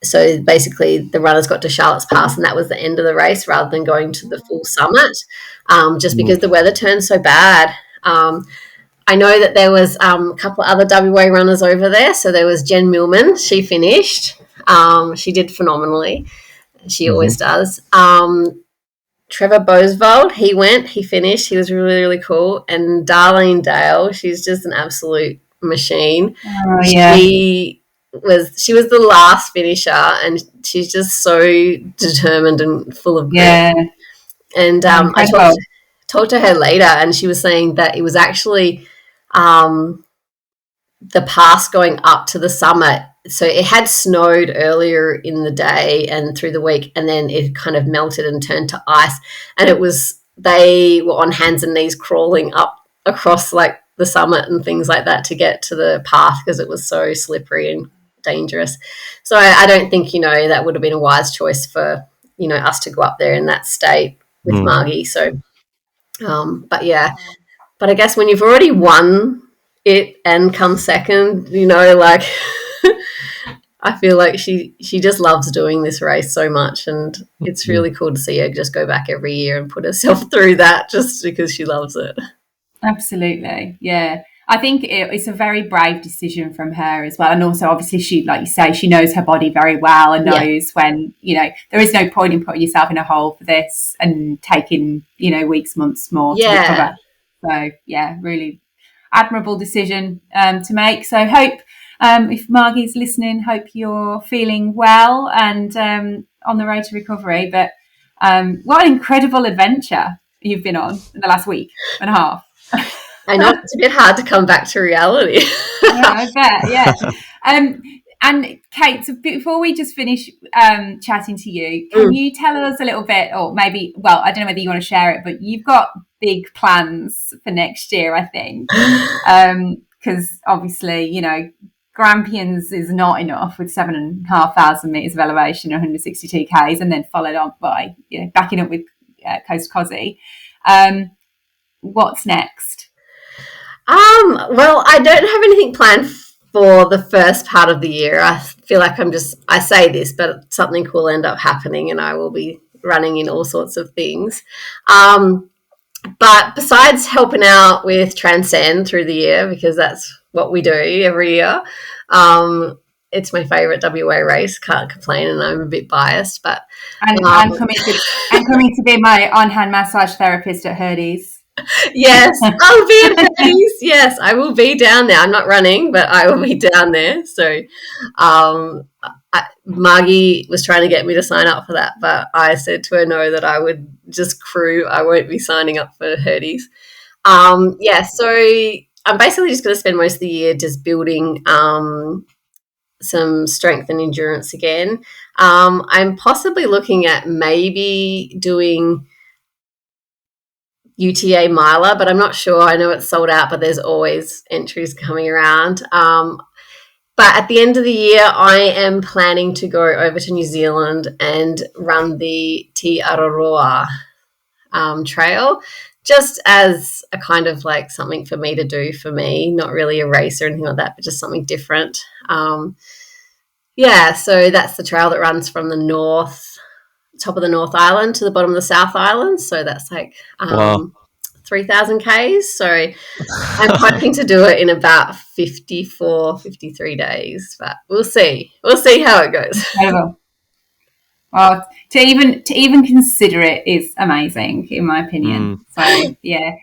So basically the runners got to Charlotte's Pass and that was the end of the race rather than going to the full summit, just because the weather turned so bad. I know that there was a couple of other WA runners over there. So there was Jen Millman. She finished. She did phenomenally. She always does. Trevor Bosvold, he finished. He was really, really cool. And Darlene Dale, she's just an absolute machine. Oh, yeah. She was the last finisher, and she's just so determined and full of grit. Yeah. And I talked to her later, and she was saying that it was actually the pass going up to the summit. So it had snowed earlier in the day and through the week, and then it kind of melted and turned to ice. And they were on hands and knees crawling up across like the summit and things like that to get to the path because it was so slippery and dangerous. So I don't think, you know, that would have been a wise choice for, you know, us to go up there in that state with Margie. So, but I guess when you've already won it and come second, you know, like I feel like she just loves doing this race so much, and it's really cool to see her just go back every year and put herself through that just because she loves it. Absolutely, yeah. I think it's a very brave decision from her as well, and also obviously she, like you say, she knows her body very well and knows when, you know, there is no point in putting yourself in a hole for this and taking, you know, weeks, months more to recover. So yeah, really admirable decision to make. So hope if Margie's listening, hope you're feeling well and on the road to recovery. But what an incredible adventure you've been on in the last week and a half. I know it's a bit hard to come back to reality. Yeah, I bet. Yeah. And Kate, so before we just finish chatting to you, can you tell us a little bit, or maybe, well, I don't know whether you want to share it, but you've got big plans for next year, I think, because obviously, you know, Grampians is not enough with 7,500 metres of elevation, 162 Ks, and then followed on by, you know, backing up with Coast Kosciuszko. What's next? Well, I don't have anything planned for the first part of the year. I feel like I say this, but something will end up happening and I will be running in all sorts of things. But besides helping out with Transcend through the year, because that's what we do every year, it's my favourite WA race. Can't complain, and I'm a bit biased. But I'm coming to be my on-hand massage therapist at Hurdy's. Yes, I'll be at Hurdy's. Yes, I will be down there. I'm not running, but I will be down there. So Margie was trying to get me to sign up for that, but I said to her no, that I would just crew. I won't be signing up for Hurdy's. So I'm basically just going to spend most of the year just building some strength and endurance again. I'm possibly looking at maybe doing UTA Miler, but I'm not sure. I know it's sold out, but there's always entries coming around. But at the end of the year, I am planning to go over to New Zealand and run the Te Araroa trail, just as a kind of like something for me to do for me, not really a race or anything like that, but just something different. So that's the trail that runs from the top of the North Island to the bottom of the South Island. So that's like 3,000 Ks. So I'm hoping to do it in about 53 days, but we'll see. We'll see how it goes. Incredible. Well, to even consider it is amazing, in my opinion. So yeah.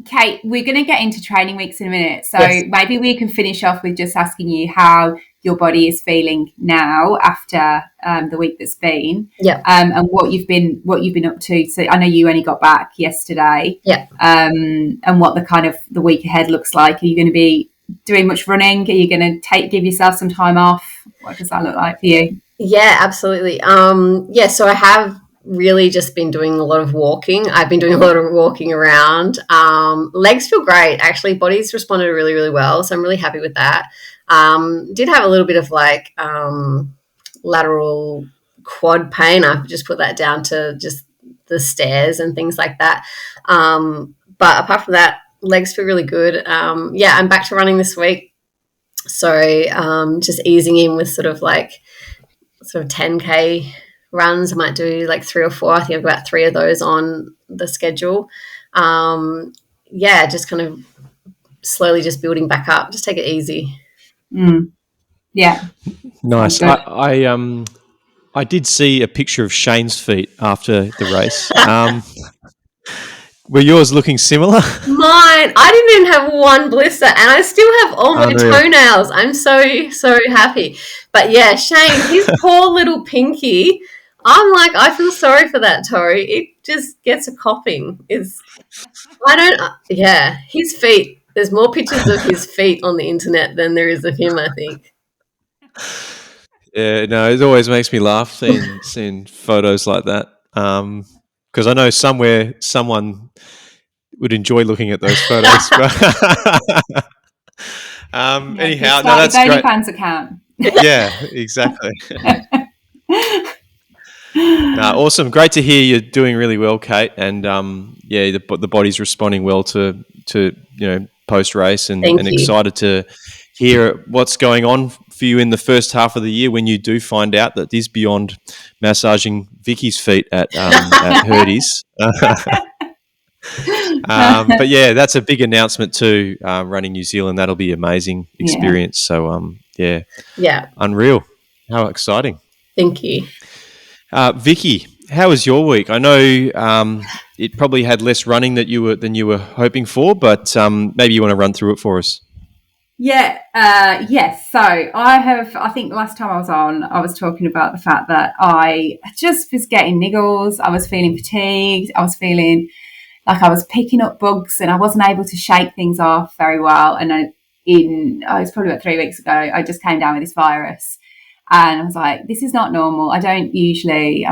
Kate, we're going to get into training weeks in a minute. So maybe we can finish off with just asking you how your body is feeling now after the week that's been, and what you've been up to. So I know you only got back yesterday, and what the week ahead looks like. Are you going to be doing much running? Are you going to give yourself some time off? What does that look like for you? Yeah, absolutely. So I have really just been doing a lot of walking. I've been doing a lot of walking around. Legs feel great, actually. Body's responded really, really well, so I'm really happy with that. Did have a little bit of like lateral quad pain. I've just put that down to just the stairs and things like that. But apart from that, legs feel really good. I'm back to running this week. So just easing in with sort of 10K runs. I might do like 3 or 4. I think I've got 3 of those on the schedule. Just kind of slowly just building back up. Just take it easy. Yeah. Nice. I did see a picture of Shane's feet after the race. Were yours looking similar? Mine, I didn't even have one blister, and I still have all my toenails. I'm so, so happy. But yeah, Shane, his poor little pinky, I'm like, I feel sorry for that toe. It just gets a coughing. His feet. There's more pictures of his feet on the internet than there is of him, I think. Yeah, no, it always makes me laugh seeing photos like that. Because I know somewhere someone would enjoy looking at those photos. Anyhow, no, that's great. OnlyFans account. Yeah, exactly. Awesome. Great to hear you're doing really well, Kate. And the body's responding well to post race, and excited to hear what's going on for you in the first half of the year when you do find out that this is beyond massaging Vicky's feet at Hurdy's. But yeah, that's a big announcement too. Running New Zealand, that'll be amazing experience. So unreal. How exciting! Thank you, Vicky. How was your week? I know it probably had less running than you were hoping for, but maybe you want to run through it for us. Yeah, yes. So I think last time I was on, I was talking about the fact that I just was getting niggles. I was feeling fatigued. I was feeling like I was picking up bugs and I wasn't able to shake things off very well. And it was probably about 3 weeks ago, I just came down with this virus. And I was like, this is not normal. I can usually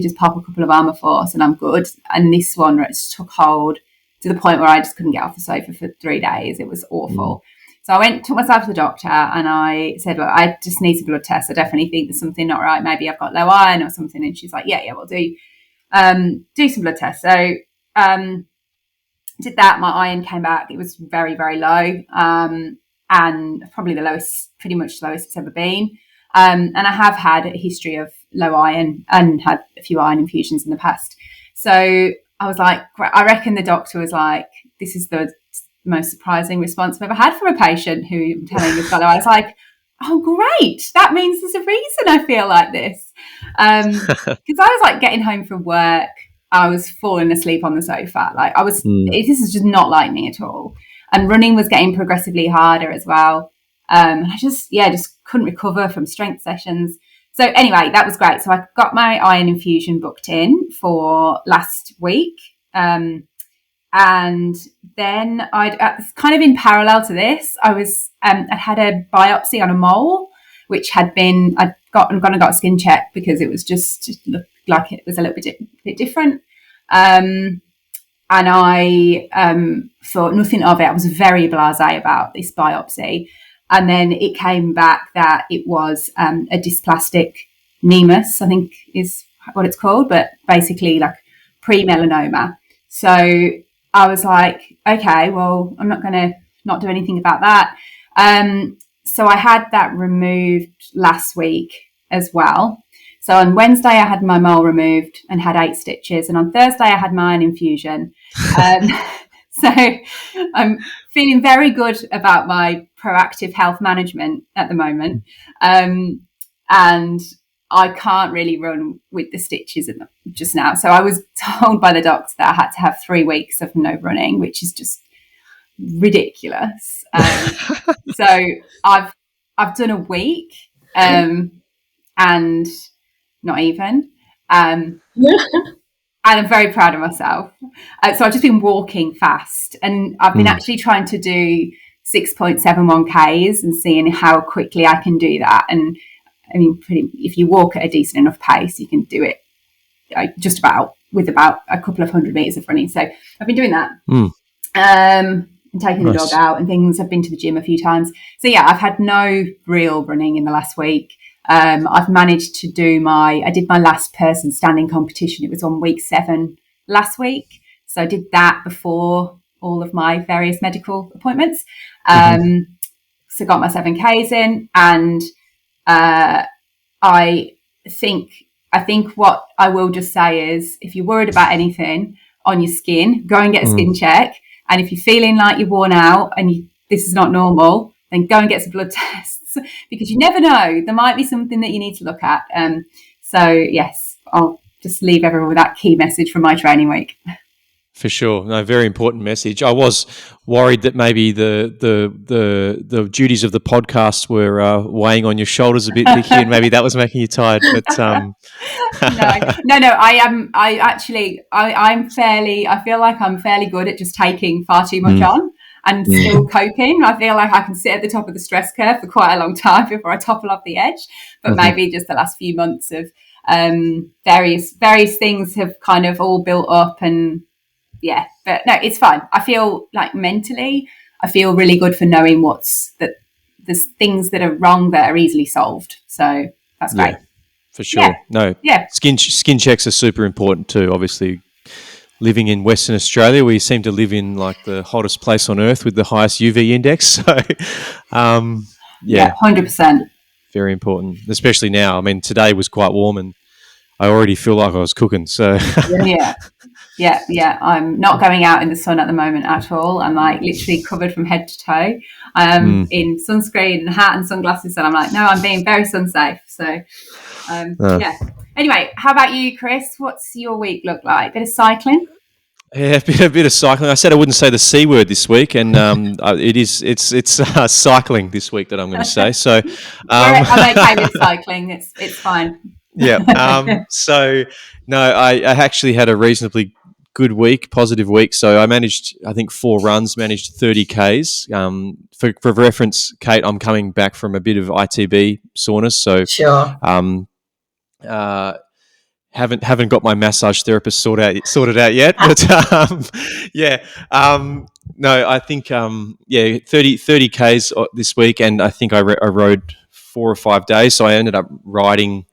just pop a couple of Armour Force and I'm good. And this one just took hold to the point where I just couldn't get off the sofa for 3 days. It was awful. So I took myself to the doctor and I said, look, I just need some blood tests. I definitely think there's something not right. Maybe I've got low iron or something. And she's like, yeah, we'll do some blood tests. So did that. My iron came back. It was very, very low, and probably pretty much the lowest it's ever been. And I have had a history of low iron and had a few iron infusions in the past. So I was like, I reckon the doctor was like, this is the most surprising response I've ever had from a patient who I'm telling this fellow. I was like, oh, great. That means there's a reason I feel like this. Because I was like getting home from work. I was falling asleep on the sofa. Like this is just not like me at all. And running was getting progressively harder as well. And I just couldn't recover from strength sessions. So anyway, that was great. So I got my iron infusion booked in for last week. And then kind of in parallel to this, I was I had a biopsy on a mole, which had been I'd gone and got a skin check because it was just looked like it was a little bit different. And I thought nothing of it. I was very blasé about this biopsy. And then it came back that it was a dysplastic nemus, I think is what it's called, but basically like pre-melanoma. So I was like, okay, well, I'm not going to not do anything about that. So I had that removed last week as well. So on Wednesday, I had my mole removed and had 8 stitches. And on Thursday, I had my iron infusion. So I'm feeling very good about my proactive health management at the moment. And I can't really run with the stitches just now. So I was told by the doctor that I had to have 3 weeks of no running, which is just ridiculous. So I've done a week and not even. And I'm very proud of myself. So I've just been walking fast and I've been actually trying to do 6.71 Ks and seeing how quickly I can do that. And I mean, if you walk at a decent enough pace, you can do it just about with about a couple of 100 meters of running. So I've been doing that and taking the dog out and things. I've been to the gym a few times. So yeah, I've had no real running in the last week. I've managed to I did my last person standing competition. It was on week 7 last week. So I did that before all of my various medical appointments. So got my 7Ks in and I think what I will just say is if you're worried about anything on your skin, go and get a skin check. And if you're feeling like you're worn out and this is not normal, then go and get some blood tests because you never know. There might be something that you need to look at. So, yes, I'll just leave everyone with that key message from my training week. For sure. No, very important message. I was worried that maybe the duties of the podcast were weighing on your shoulders a bit, Vicky, and maybe that was making you tired. But No. I feel like I'm fairly good at just taking far too much on and still coping. I feel like I can sit at the top of the stress curve for quite a long time before I topple off the edge. But maybe just the last few months of various things have kind of all built up and yeah, but no, it's fine. I feel like mentally, I feel really good for knowing there's things that are wrong that are easily solved. So that's great. For sure. Skin checks are super important too. Obviously, living in Western Australia, we seem to live in like the hottest place on earth with the highest UV index. So, 100%. very important, especially now. I mean, today was quite warm and I already feel like I was cooking. So Yeah. I'm not going out in the sun at the moment at all. I'm like literally covered from head to toe in sunscreen and hat and sunglasses. And I'm like, no, I'm being very sun safe. So, yeah. Anyway, how about you, Chris? What's your week look like? Bit of cycling? Yeah, a bit of cycling. I said I wouldn't say the C word this week, and it's cycling this week that I'm going to say. So I'm okay with cycling. It's fine. Yeah. So no, I actually had a reasonably good week, positive week. So I managed, I think, 4 runs, managed 30 Ks. For reference, Kate, I'm coming back from a bit of ITB soreness, so Sure. Haven't got my massage therapist sorted out yet, but no, I think 30 Ks this week, and I think I rode 4 or 5 days, so I ended up riding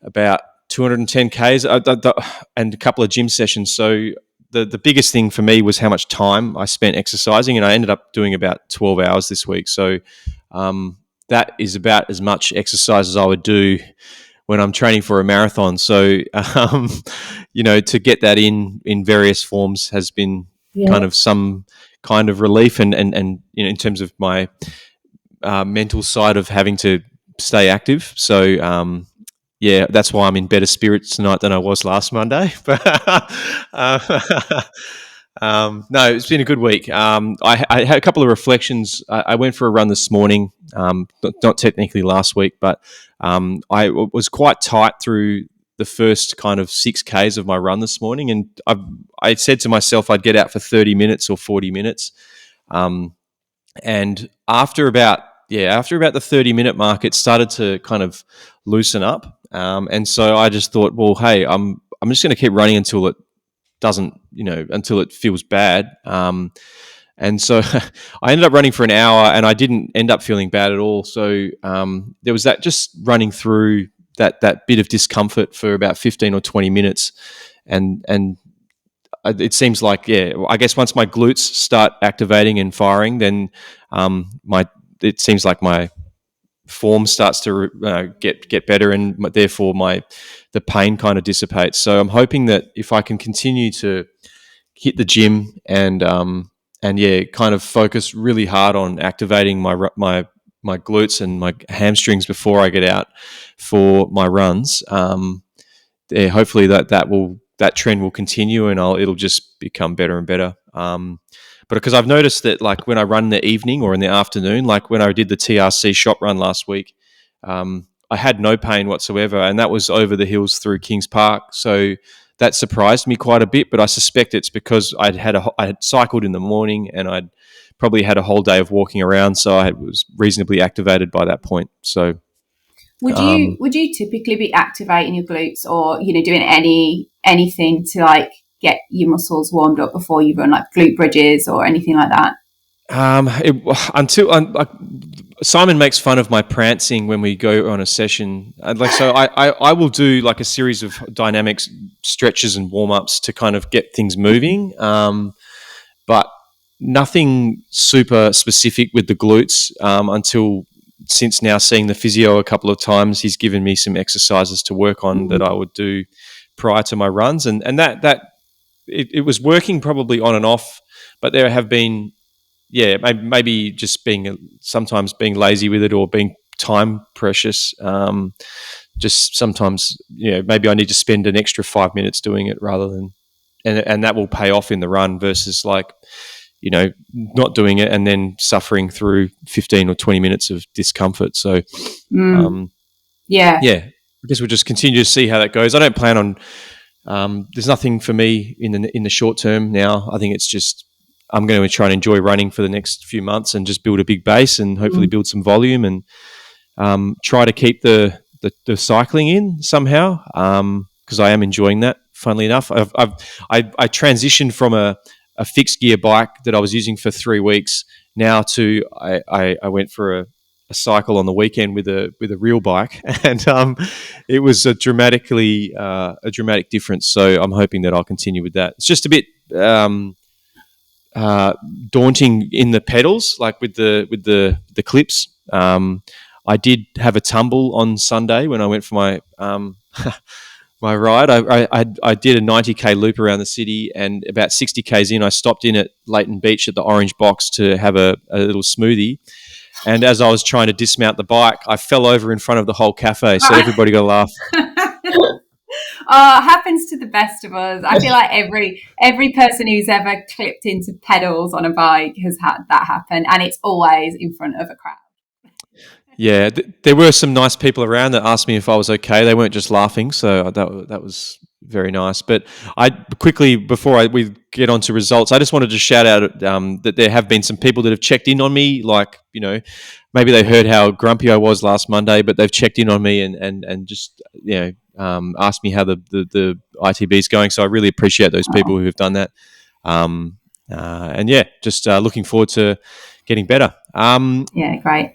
about 210 Ks and a couple of gym sessions. So the biggest thing for me was how much time I spent exercising, and I ended up doing about 12 hours this week. So that is about as much exercise as I would do when I'm training for a marathon. So, to get that in various forms has been kind of some kind of relief and in terms of my mental side of having to stay active. So, that's why I'm in better spirits tonight than I was last Monday. But no, it's been a good week. I had a couple of reflections. I went for a run this morning, not technically last week, but I was quite tight through the first kind of 6 Ks of my run this morning, and I said to myself I'd get out for 30 minutes or 40 minutes. And after about the 30-minute mark, it started to kind of loosen up. And so I just thought, well, hey, I'm just going to keep running until it doesn't, until it feels bad. And so I ended up running for an hour, and I didn't end up feeling bad at all. So there was that just running through that bit of discomfort for about 15 or 20 minutes. And it seems like, I guess once my glutes start activating and firing, then it seems like my form starts to get better, and therefore the pain kind of dissipates. So I'm hoping that if I can continue to hit the gym and kind of focus really hard on activating my glutes and my hamstrings before I get out for my runs, hopefully that trend will continue, and it'll just become better and better. But because I've noticed that, like when I run in the evening or in the afternoon, like when I did the TRC shop run last week, I had no pain whatsoever, and that was over the hills through Kings Park. So that surprised me quite a bit, but I suspect it's because I had cycled in the morning, and I'd probably had a whole day of walking around, so I was reasonably activated by that point. So would you typically be activating your glutes, or doing anything to like get your muscles warmed up before you run, like glute bridges or anything like that? Simon makes fun of my prancing when we go on a session. I will do like a series of dynamic stretches and warm-ups to kind of get things moving, but nothing super specific with the glutes since now seeing the physio a couple of times. He's given me some exercises to work on that I would do prior to my runs, and that it was working probably on and off, but there have been maybe just sometimes being lazy with it or being time precious. Just sometimes, maybe I need to spend an extra 5 minutes doing it rather than, and that will pay off in the run versus like, not doing it and then suffering through 15 or 20 minutes of discomfort. So, I guess we'll just continue to see how that goes. I don't plan on, there's nothing for me in the short term now. I think it's just, I'm going to try and enjoy running for the next few months and just build a big base and hopefully build some volume and try to keep the cycling in somehow, because I am enjoying that. Funnily enough, I transitioned from a fixed gear bike that I was using for 3 weeks now to I went for a cycle on the weekend with a real bike, and it was a dramatic difference. So I'm hoping that I'll continue with that. It's just a bit daunting in the pedals, like with the clips. I did have a tumble on Sunday when I went for my my ride. I did a 90k loop around the city, and about 60k's in, I stopped in at Leighton Beach at the Orange Box to have a little smoothie. And as I was trying to dismount the bike, I fell over in front of the whole cafe. So everybody got a laugh. Oh, it happens to the best of us. I feel like every person who's ever clipped into pedals on a bike has had that happen, and it's always in front of a crowd. Yeah, there were some nice people around that asked me if I was okay. They weren't just laughing, so that was very nice. But I quickly, before we get on to results, I just wanted to shout out that there have been some people that have checked in on me, like, you know, maybe they heard how grumpy I was last Monday, but they've checked in on me and just, you know, asked me how the ITB is going. So I really appreciate those people who have done that. And yeah, just looking forward to getting better. Yeah, great.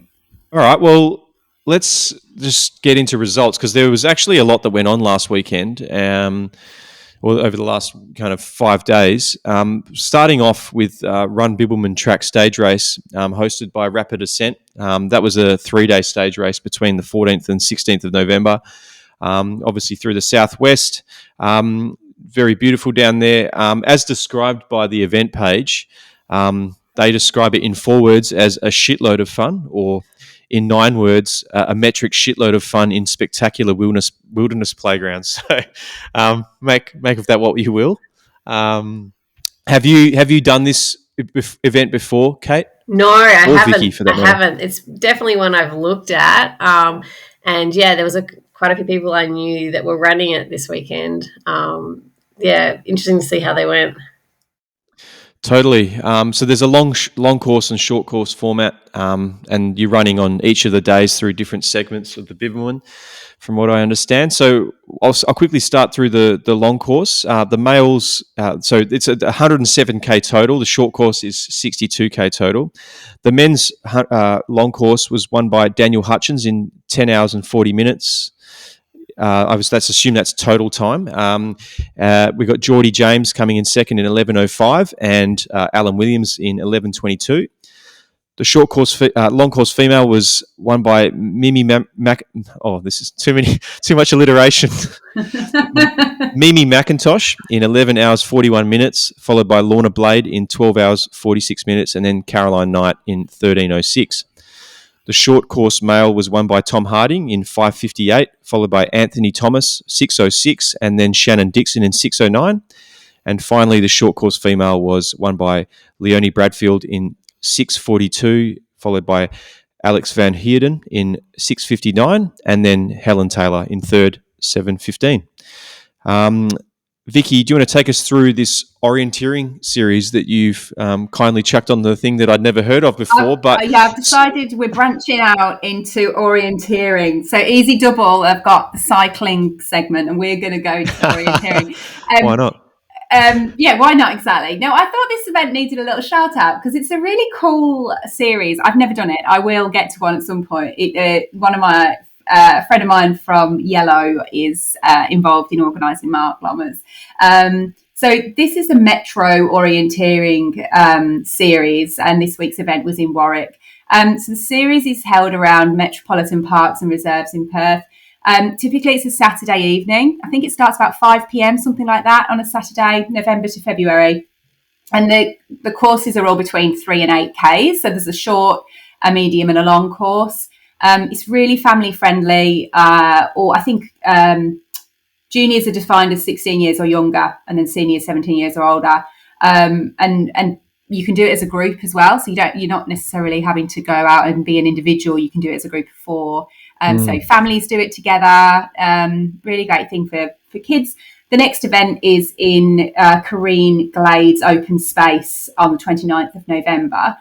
All right, well, let's just get into results, because there was actually a lot that went on last weekend, or over the last kind of 5 days. Starting off with Run Bibbulmun track stage race hosted by Rapid Ascent. That was a 3-day stage race between the 14th and 16th of November, obviously through the southwest. Very beautiful down there. As described by the event page, they describe it in 4 words as a shitload of fun, or in 9 words, a metric shitload of fun in spectacular wilderness playgrounds. So make of that what you will. Have you done this event before, Kate? No, I haven't. Vicky, for that matter? Haven't. It's definitely one I've looked at. And yeah, there was quite a few people I knew that were running it this weekend. Yeah, interesting to see how they went. Totally. So there's a long course and short course format, and you're running on each of the days through different segments of the Bibbulmun, from what I understand. So I'll quickly start through the long course. The males, so it's a 107k total. The short course is 62k total. The men's long course was won by Daniel Hutchins in 10 hours and 40 minutes. Let's assume that's total time. We've got Geordie James coming in second in 11:05, and Alan Williams in 11:22. The short course, long course female was won by Mimi this is too much alliteration. Mimi McIntosh in 11 hours 41 minutes, followed by Lorna Blade in 12 hours 46 minutes, and then Caroline Knight in 13:06. The short course male was won by Tom Harding in 5:58, followed by Anthony Thomas 6:06, and then Shannon Dixon in 6:09. And finally, the short course female was won by Leonie Bradfield in 6:42, followed by Alex Van Heerden in 6:59, and then Helen Taylor in third, 7:15. Vicky, do you want to take us through this orienteering series that you've kindly chucked on the thing that I'd never heard of before? I've decided we're branching out into orienteering. So Easy Double have got the cycling segment, and we're going to go to orienteering. Why not? Yeah, why not exactly? No, I thought this event needed a little shout out because it's a really cool series. I've never done it. I will get to one at some point. A friend of mine from Yellow is involved in organising Mark Lommers. So this is a MetrO Orienteering series, and this week's event was in Warwick. So the series is held around metropolitan parks and reserves in Perth. Typically it's a Saturday evening. I think it starts about 5 p.m, something like that, on a Saturday, November to February. And the courses are all between 3 and 8Ks. So there's a short, a medium and a long course. It's really family friendly, or I think juniors are defined as 16 years or younger, and then seniors 17 years or older. And you can do it as a group as well. So you're not necessarily having to go out and be an individual. You can do it as a group of 4. So families do it together. Really great thing for kids. The next event is in Careen Glades Open Space on the 29th of November.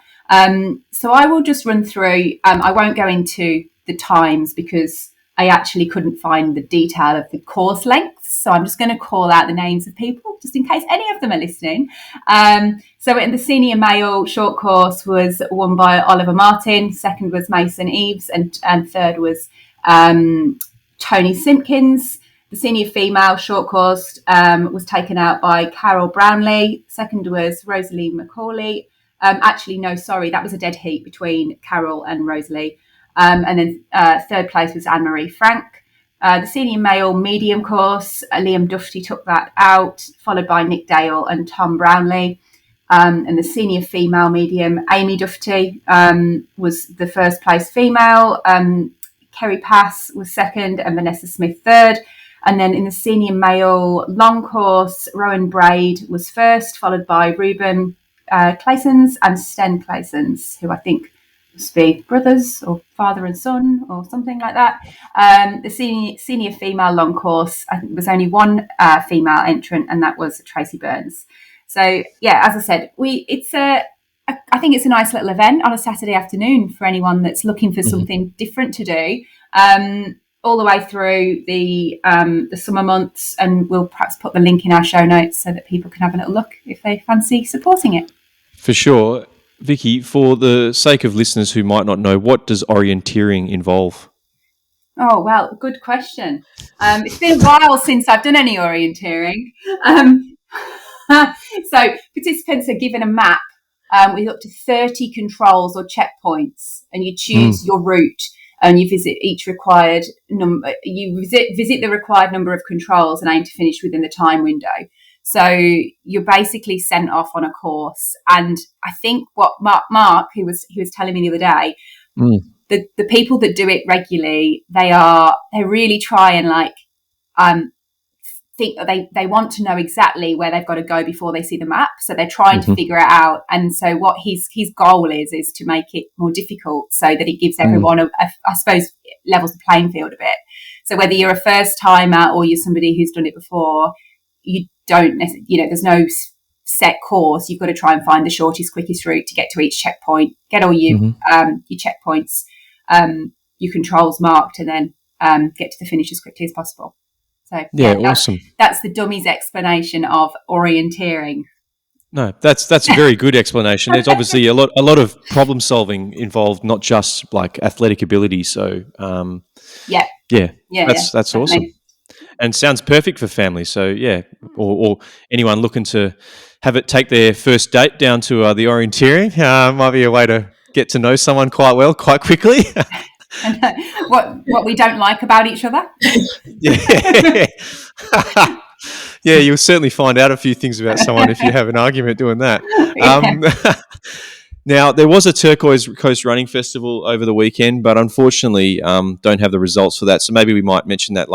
So I will just run through, I won't go into the times because I actually couldn't find the detail of the course lengths. So I'm just going to call out the names of people just in case any of them are listening. So in the senior male short course was won by Oliver Martin, second was Mason Eves, and third was Tony Simpkins. The senior female short course was taken out by Carol Brownlee. Second was Rosalie McCauley. That was a dead heat between Carol and Rosalie. And then third place was Anne-Marie Frank. The senior male medium course, Liam Dufty took that out, followed by Nick Dale and Tom Brownlee. And the senior female medium, Amy Dufty, was the first place female. Kerry Pass was second and Vanessa Smith third. And then in the senior male long course, Rowan Braid was first, followed by Ruben Claessens and Sten Claessens, who I think must be brothers or father and son or something like that. The senior female long course, I think there was only one female entrant, and that was Tracy Burns. So yeah, as I said, I think it's a nice little event on a Saturday afternoon for anyone that's looking for something different to do. All the way through the summer months, and we'll perhaps put the link in our show notes so that people can have a little look if they fancy supporting it. For sure. Vicky, for the sake of listeners who might not know, what does orienteering involve? Oh, well, good question. It's been a while since I've done any orienteering. So participants are given a map with up to 30 controls or checkpoints, and you choose your route. And you visit each required number. You visit the required number of controls and aim to finish within the time window. So you're basically sent off on a course. And I think what Mark, who was telling me the other day, the people that do it regularly, they really try and think they want to know exactly where they've got to go before they see the map, so they're trying to figure it out. And so what his goal is to make it more difficult so that it gives everyone I suppose levels the playing field a bit. So whether you're a first timer or you're somebody who's done it before, you don't there's no set course. You've got to try and find the shortest, quickest route to get to each checkpoint, get all your checkpoints, your controls marked, and then get to the finish as quickly as possible. So awesome. That's the dummy's explanation of orienteering. No, that's a very good explanation. There's obviously a lot of problem solving involved, not just like athletic ability. So that's awesome, and sounds perfect for families. So or anyone looking to have it take their first date down to the orienteering might be a way to get to know someone quite quickly. And what we don't like about each other. Yeah, you'll certainly find out a few things about someone if you have an argument doing that. Now, there was a Turquoise Coast Running Festival over the weekend, but unfortunately don't have the results for that. So maybe we might mention that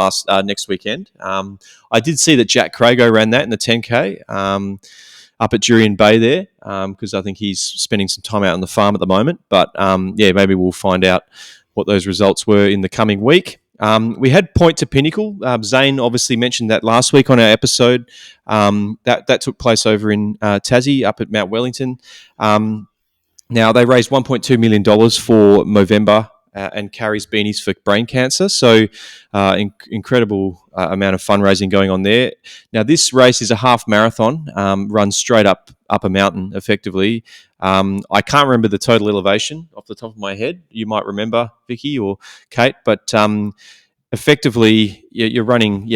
next weekend. I did see that Jack Crago ran that in the 10K up at Jurien Bay there because I think he's spending some time out on the farm at the moment. But maybe we'll find out what those results were in the coming week. We had Point to Pinnacle. Zane obviously mentioned that last week on our episode. That took place over in Tassie, up at Mount Wellington. Now, they raised $1.2 million for Movember and Carrie's Beanies for brain cancer. So incredible amount of fundraising going on there. Now, this race is a half marathon, runs straight up a mountain, effectively. I can't remember the total elevation off the top of my head. You might remember, Vicky or Kate, but effectively you're running,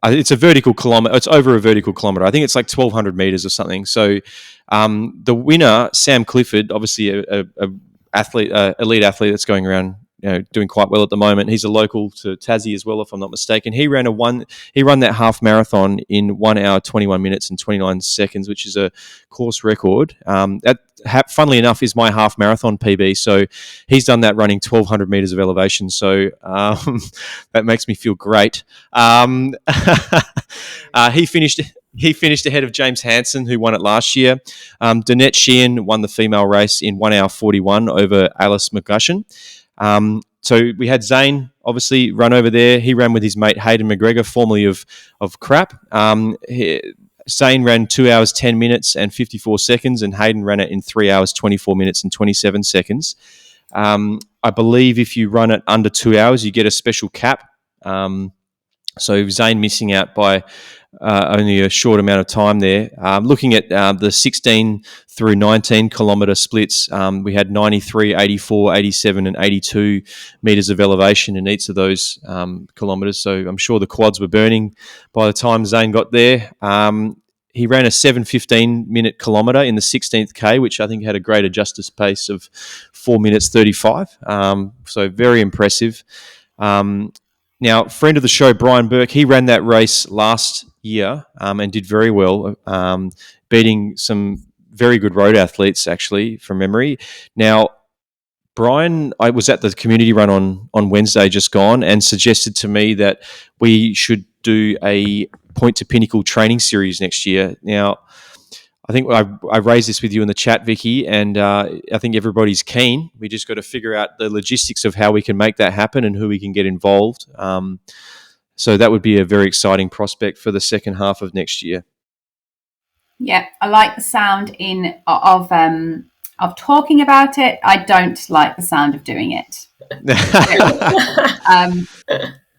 it's a vertical kilometre. It's over a vertical kilometre. I think it's like 1,200 metres or something. So the winner, Sam Clifford, obviously a elite athlete that's going around, doing quite well at the moment. He's a local to Tassie as well, if I'm not mistaken. He ran that half marathon in 1 hour, 21 minutes and 29 seconds, which is a course record. That, funnily enough, is my half marathon PB. So he's done that running 1,200 meters of elevation. So that makes me feel great. He finished ahead of James Hansen, who won it last year. Danette Sheehan won the female race in 1 hour 41 over Alice McGushan. So we had Zane obviously run over there. He ran with his mate Hayden McGregor, formerly of Crap. Zane ran 2 hours 10 minutes and 54 seconds, and Hayden ran it in 3 hours 24 minutes and 27 seconds. I believe if you run it under 2 hours, you get a special cap. So Zane missing out by only a short amount of time there. Looking at the 16 through 19 kilometre splits, we had 93, 84, 87 and 82 metres of elevation in each of those kilometres. So I'm sure the quads were burning by the time Zane got there. he ran a 7:15 minute kilometre in the 16th K, which I think had a great adjusted pace of 4 minutes 35. So very impressive. Now, friend of the show, Brian Burke, he ran that race last year and did very well, beating some very good road athletes, actually, from memory. Now, Brian, I was at the community run on Wednesday just gone and suggested to me that we should do a Point to Pinnacle training series next year. Now, I think I raised this with you in the chat, Vicky, and I think everybody's keen. We just got to figure out the logistics of how we can make that happen and who we can get involved. So that would be a very exciting prospect for the second half of next year. Yeah, I like the sound of talking about it. I don't like the sound of doing it.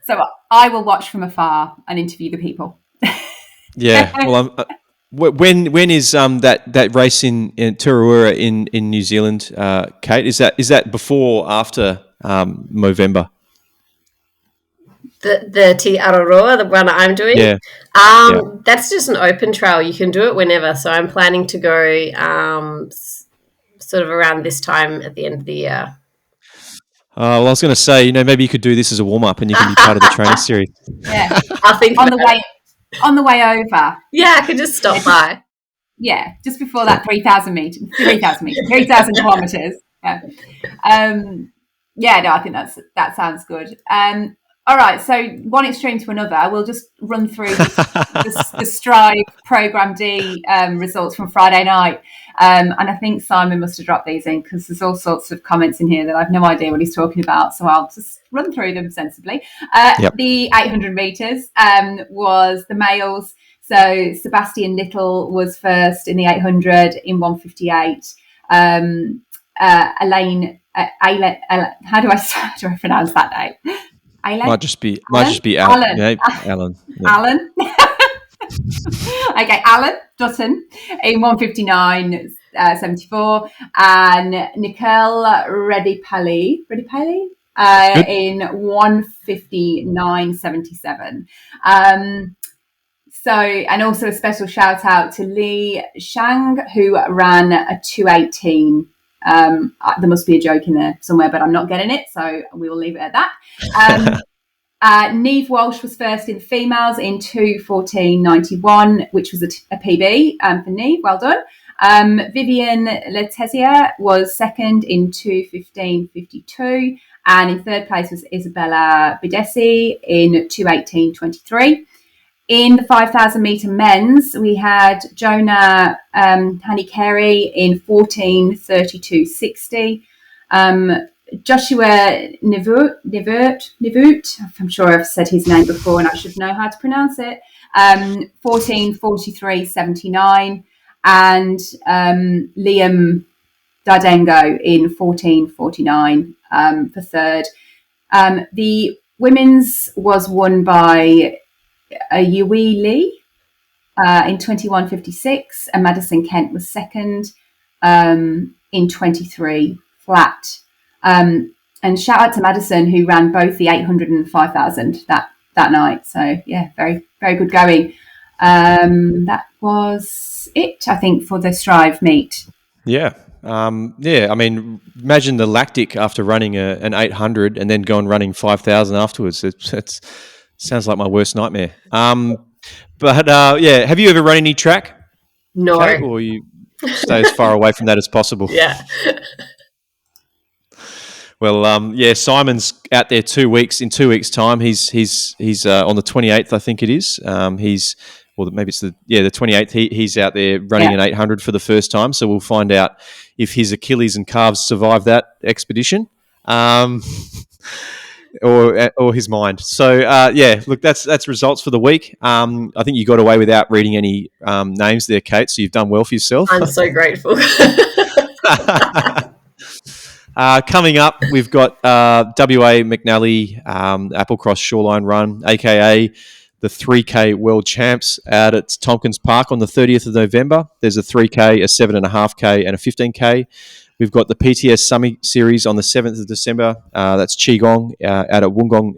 So I will watch from afar and interview the people. Yeah, well, when is that race in Turrawura in New Zealand, Kate? Is that before or after Movember? The Te Araroa, the one I'm doing? Yeah. That's just an open trail. You can do it whenever. So I'm planning to go sort of around this time at the end of the year. Well, I was going to say, maybe you could do this as a warm-up and you can be part of the training series. Yeah. I think on the way over. Yeah, I could just stop by. Yeah, just before that 3,000 kilometres. Yeah. No, I think that sounds good. All right, so one extreme to another, we'll just run through the Strive Programme D results from Friday night. And I think Simon must have dropped these in because there's all sorts of comments in here that I've no idea what he's talking about. So I'll just run through them sensibly. The 800 metres was the males. So Sebastian Little was first in the 800 in 1:58. Elaine, how do I pronounce that name? Alan? Might just be Alan. Yeah, Alan. Yeah. Alan. Okay, Alan Dutton in 1:59.74, and Nicole Redipalli in 1:59.77. And also a special shout out to Li Shang, who ran a 2:18. There must be a joke in there somewhere, but I'm not getting it, so we will leave it at that. Neve Walsh was first in the females in 2:14.91, which was a PB for Neve. Well done. Vivian Letizia was second in 2:15.52, and in third place was Isabella Bidesi in 2:18.23. In the 5,000 metre men's, we had Jonah Hanikeri in 14:32.60. Joshua Nivert, I'm sure I've said his name before and I should know how to pronounce it, 14:43.79. And Liam Dardengo in 14:49 for third. The women's was won by Yui Lee in 21:56, and Madison Kent was second in 23 flat. And shout out to Madison, who ran both the 800 and 5,000 that night. So yeah, very, very good going. That was it, I think, for the Strive meet. Yeah. I mean, imagine the lactic after running an 800 and then going running 5,000 afterwards. It sounds like my worst nightmare. Have you ever run any track? No. Kate, or you stay as far away from that as possible? Yeah. Well, Simon's out there 2 weeks. In 2 weeks' time, he's on the 28th, I think it is. Maybe it's the 28th. He's out there running an 800 for the first time. So we'll find out if his Achilles and calves survive that expedition, or his mind. So look, that's results for the week. I think you got away without reading any names there, Kate. So you've done well for yourself. I'm so grateful. Coming up, we've got WA McNally Applecross Shoreline Run, aka the 3K World Champs out at Tompkins Park on the 30th of November. There's a 3K, a 7.5K, and a 15K. We've got the PTS Summit Series on the 7th of December. That's Qigong out at Wollongong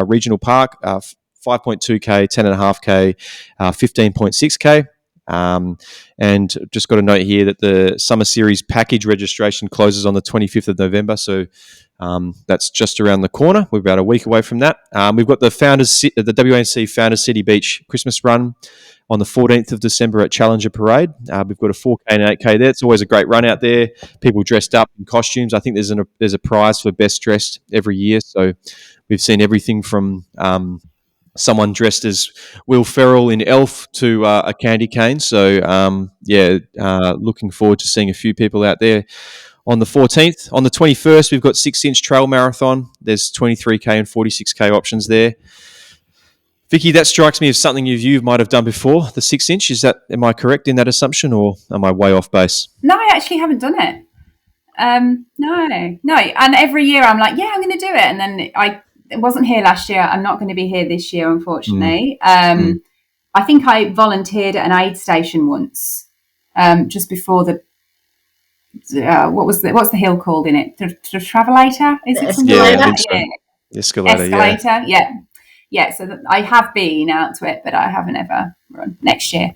Regional Park, 5.2K, 10.5K, 15.6K. And just got a note here that the Summer Series package registration closes on the 25th of November. So that's just around the corner. We're about a week away from that. We've got the WANC Founders City Beach Christmas Run on the 14th of December at Challenger Parade. We've got a 4K and 8K there. It's always a great run out there. People dressed up in costumes. I think there's a prize for best dressed every year. So we've seen everything from someone dressed as Will Ferrell in Elf to a candy cane. So, looking forward to seeing a few people out there on the 14th. On the 21st, we've got 6-inch trail marathon. There's 23K and 46K options there. Vicky, that strikes me as something you might have done before, the 6-inch. Am I correct in that assumption, or am I way off base? No, I actually haven't done it. No. And every year I'm like, yeah, I'm going to do it. And then I wasn't here last year. I'm not going to be here this year, unfortunately. I think I volunteered at an aid station once, just before the what's the hill called in it? The Travelator? Is it something like that? Yeah. Escalator. Yeah. So I have been out to it, but I haven't ever run. Next year.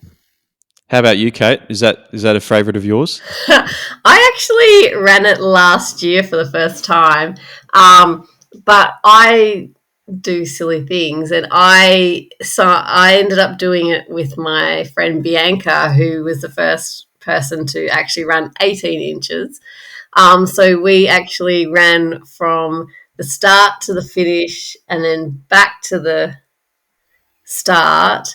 How about you, Kate? Is that a favourite of yours? I actually ran it last year for the first time, but I do silly things, and I ended up doing it with my friend Bianca, who was the first person to actually run 18 inches. So we actually ran from the start to the finish, and then back to the start,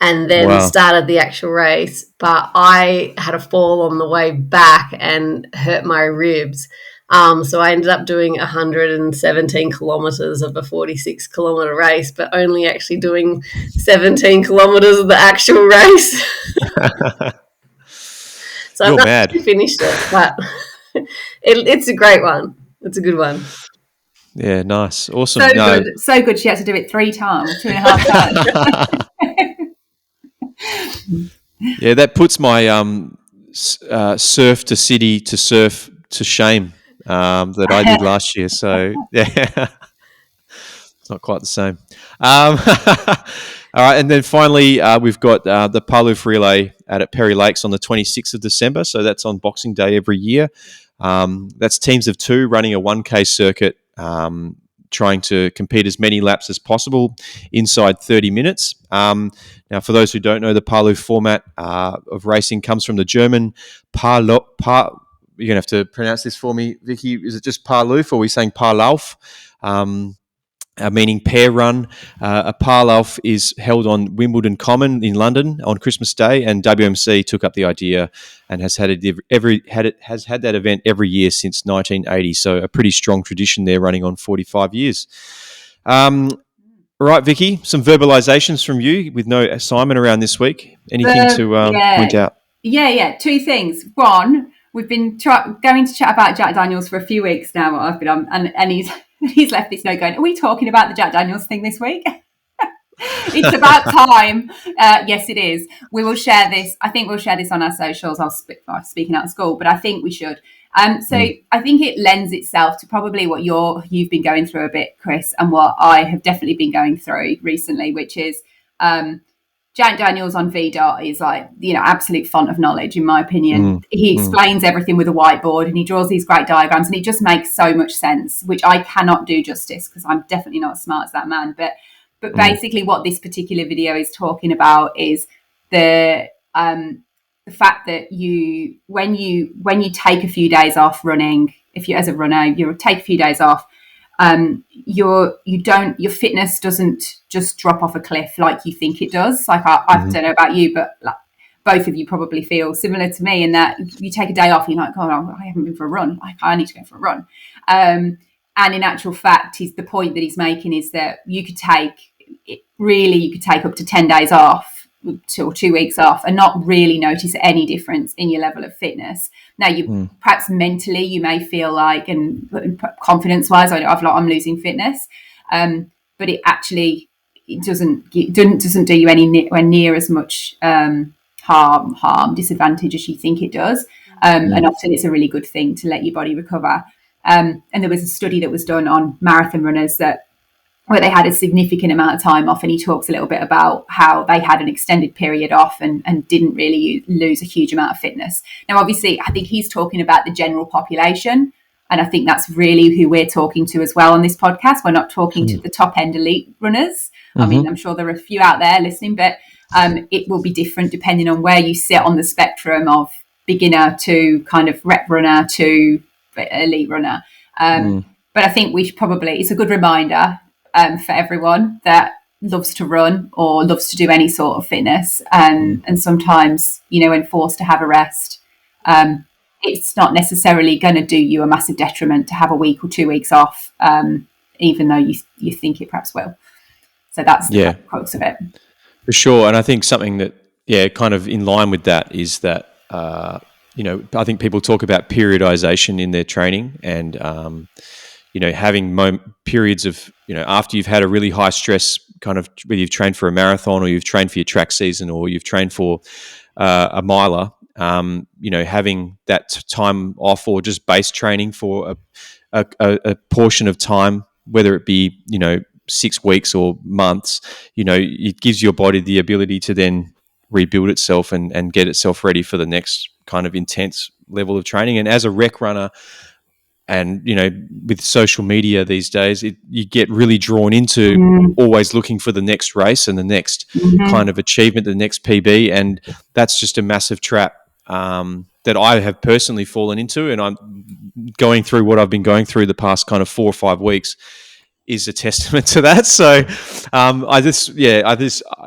and then started the actual race. But I had a fall on the way back and hurt my ribs. So I ended up doing 117 kilometres of a 46-kilometre race, but only actually doing 17 kilometres of the actual race. So I've not actually finished it, but it's a great one. It's a good one. Yeah, nice. Awesome. Good. So good she had to do it 3 times, 2.5 times. Yeah, that puts my surf to city to surf to shame that I did last year. So, yeah, it's not quite the same. All right, and then finally, we've got the Paloof Relay at Perry Lakes on the 26th of December. So that's on Boxing Day every year. That's teams of 2 running a 1K circuit, trying to compete as many laps as possible inside 30 minutes. Now, for those who don't know, the Paloof format of racing comes from the German You're going to have to pronounce this for me, Vicky. Is it just Paloof, or are we saying Parlauf? Meaning pair run. A Parlauf is held on Wimbledon Common in London on Christmas Day, and WMC took up the idea and has had that event every year since 1980. So a pretty strong tradition there, running on 45 years. All right, Vicky, some verbalizations from you with no assignment around this week. Anything to point out? Yeah. 2 things. One, we've been going to chat about Jack Daniels for a few weeks now. I've been on, and he's left this note going, are we talking about the Jack Daniels thing this week? It's about time. Yes, it is. We will share this. I think we'll share this on our socials. I'm speaking out of school, but I think we should. I think it lends itself to probably what you've been going through a bit, Chris, and what I have definitely been going through recently, which is Jack Daniels on VDOT is absolute font of knowledge, in my opinion. He explains everything with a whiteboard, and he draws these great diagrams, and it just makes so much sense, which I cannot do justice because I'm definitely not as smart as that man. But basically what this particular video is talking about is the fact that when you take a few days off running, if you as a runner, you take a few days off, your fitness doesn't just drop off a cliff like you think it does. Like I don't know about you, but like, both of you probably feel similar to me in that you take a day off, you're like, oh, I haven't been for a run. Like, I need to go for a run. And in actual fact, the point that he's making is that you could take up to 10 days off or 2 weeks off and not really notice any difference in your level of fitness. Now, perhaps mentally you may feel like, and confidence-wise, I'm losing fitness, but it actually doesn't do you anywhere near as much harm, disadvantage as you think it does. And often it's a really good thing to let your body recover. And there was a study that was done on marathon runners that where they had a significant amount of time off, and he talks a little bit about how they had an extended period off and didn't really lose a huge amount of fitness. Now, obviously, I think he's talking about the general population, and I think that's really who we're talking to as well on this podcast. We're not talking to the top end elite runners. I mean, I'm sure there are a few out there listening, but it will be different depending on where you sit on the spectrum of beginner to kind of rep runner to elite runner. But I think we should probably, it's a good reminder for everyone that loves to run or loves to do any sort of fitness, and sometimes, you know, when forced to have a rest, it's not necessarily going to do you a massive detriment to have a week or 2 weeks off, even though you think it perhaps will. So that's the crux of it. For sure. And I think something that, kind of in line with that is that, you know, I think people talk about periodization in their training, and, you know, having periods of, you know, after you've had a really high stress kind of, whether you've trained for a marathon or you've trained for your track season or you've trained for a miler, you know, having that time off or just base training for a portion of time, whether it be, you know, 6 weeks or months, you know, it gives your body the ability to then rebuild itself and get itself ready for the next kind of intense level of training. And as a rec runner, and, you know, with social media these days, you get really drawn into always looking for the next race and the next kind of achievement, the next PB. And that's just a massive trap that I have personally fallen into. And I'm going through what I've been going through the past kind of 4 or 5 weeks is a testament to that. So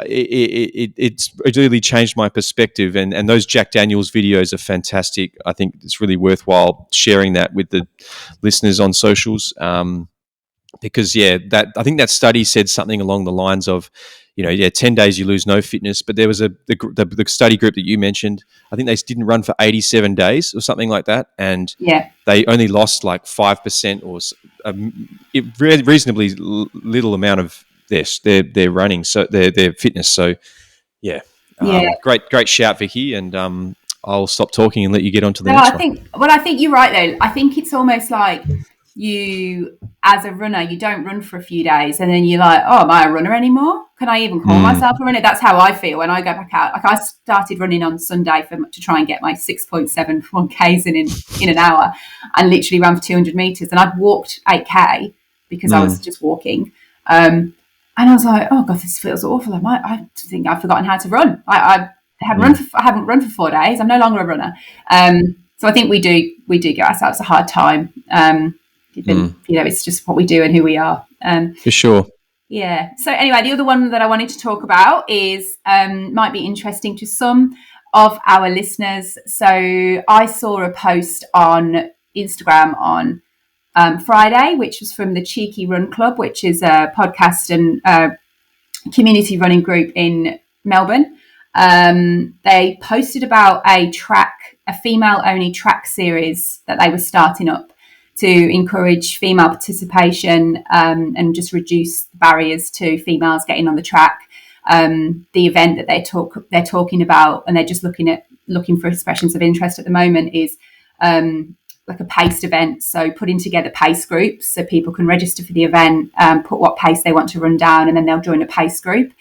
it's really changed my perspective, and those Jack Daniels videos are fantastic. I think it's really worthwhile sharing that with the listeners on socials, because that I think that study said something along the lines of, 10 days you lose no fitness, but there was the study group that you mentioned, I think they didn't run for 87 days or something like that, and they only lost like 5% or a reasonably little amount of their running, so their fitness. So great shout, Vicky, and I'll stop talking and let you get on to the next one. I think you're right though. I think it's almost like you, as a runner, you don't run for a few days and then you're like, oh, am I a runner anymore? Can I even call myself a runner? That's how I feel when I go back out. Like, I started running on Sunday to try and get my 6.71 Ks in an hour, and literally ran for 200 meters, and I'd walked 8K because I was just walking, and I was like, oh god, this feels awful. I think I've forgotten how to run. I haven't run for 4 days. I'm no longer a runner. So I think we do give ourselves a hard time. It's just what we do and who we are. For sure. Yeah. So anyway, the other one that I wanted to talk about is might be interesting to some of our listeners. So I saw a post on Instagram on Friday, which was from the Cheeky Run Club, which is a podcast and community running group in Melbourne. They posted about a female-only track series that they were starting up to encourage female participation and just reduce barriers to females getting on the track. The event that they're talking about, and they're just looking for expressions of interest at the moment, is like a paced event. So putting together pace groups so people can register for the event, put what pace they want to run down, and then they'll join a pace group.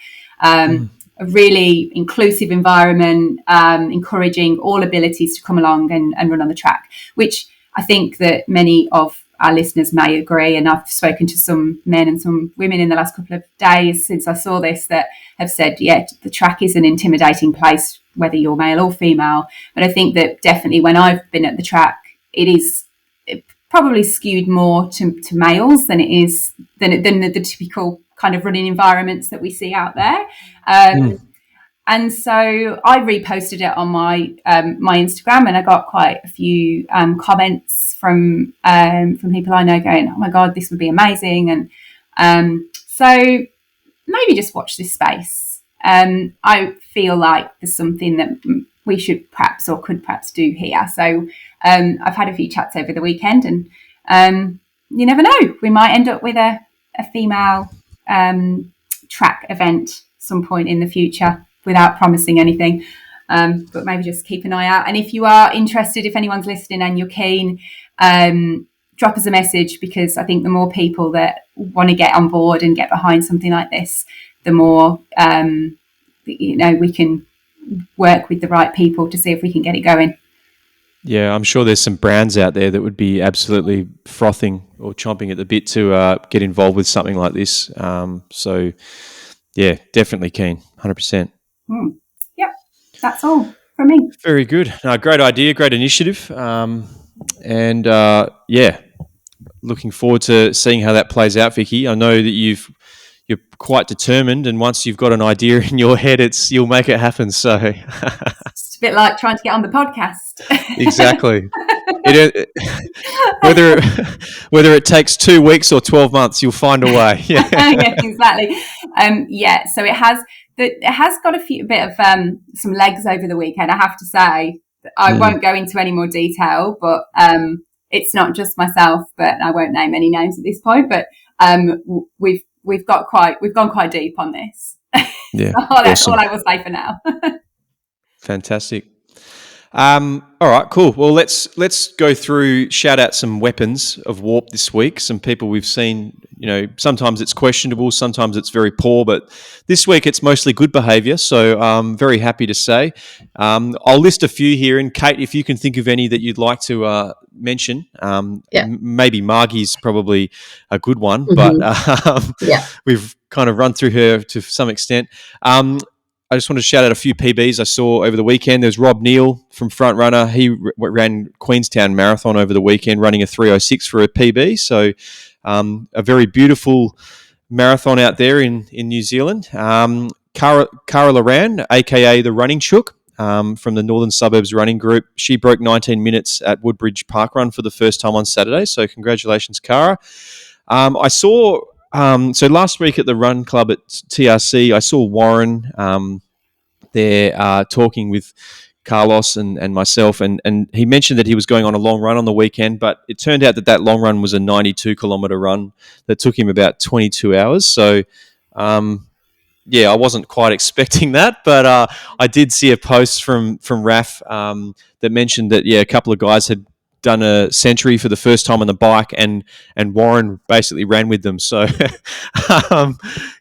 A really inclusive environment, encouraging all abilities to come along and run on the track, which I think that many of our listeners may agree, and I've spoken to some men and some women in the last couple of days since I saw this that have said, the track is an intimidating place, whether you're male or female. But I think that definitely when I've been at the track, it probably skewed more to males than the typical kind of running environments that we see out there. And so I reposted it on my Instagram, and I got quite a few comments from people I know going, oh my God, this would be amazing. And so maybe just watch this space. I feel like there's something that we should could perhaps do here. So I've had a few chats over the weekend, and you never know, we might end up with a female track event some point in the future, without promising anything, but maybe just keep an eye out. And if you are interested, if anyone's listening and you're keen, drop drop us a message, because I think the more people that want to get on board and get behind something like this, the more we can work with the right people to see if we can get it going. Yeah, I'm sure there's some brands out there that would be absolutely frothing or chomping at the bit to get involved with something like this. So, yeah, definitely keen, 100%. Yep, that's all from me. Very good. No, great idea, great initiative. Yeah, looking forward to seeing how that plays out, Vici. I know that you're quite determined, and once you've got an idea in your head, you'll make it happen. So it's a bit like trying to get on the podcast. Exactly. Whether it takes 2 weeks or 12 months, you'll find a way. Yeah, yeah, exactly. So it has got a bit of some legs over the weekend. I have to say, I won't go into any more detail, but it's not just myself. But I won't name any names at this point. But we've gone quite deep on this. Yeah, that's all I will say for now. Fantastic. All right, cool. Well, let's go through, shout out some weapons of warp this week. Some people we've seen, sometimes it's questionable, sometimes it's very poor, but this week it's mostly good behaviour. So I'm very happy to say. I'll list a few here, and Kate, if you can think of any that you'd like to mention, maybe Margie's probably a good one, but we've kind of run through her to some extent. I just want to shout out a few PBs I saw over the weekend. There's Rob Neal from Front Runner. He ran Queenstown Marathon over the weekend, running a 3:06 for a PB. So a very beautiful marathon out there in New Zealand. Cara Loran, a.k.a. the Running Chook, from the Northern Suburbs Running Group. She broke 19 minutes at Woodbridge Park Run for the first time on Saturday. So congratulations, Cara. I saw... so last week at the Run Club at TRC, I saw Warren there talking with Carlos and myself, and he mentioned that he was going on a long run on the weekend, but it turned out that long run was a 92-kilometre run that took him about 22 hours. So, I wasn't quite expecting that, but I did see a post from RAF that mentioned that, a couple of guys had done a century for the first time on the bike, and Warren basically ran with them. So,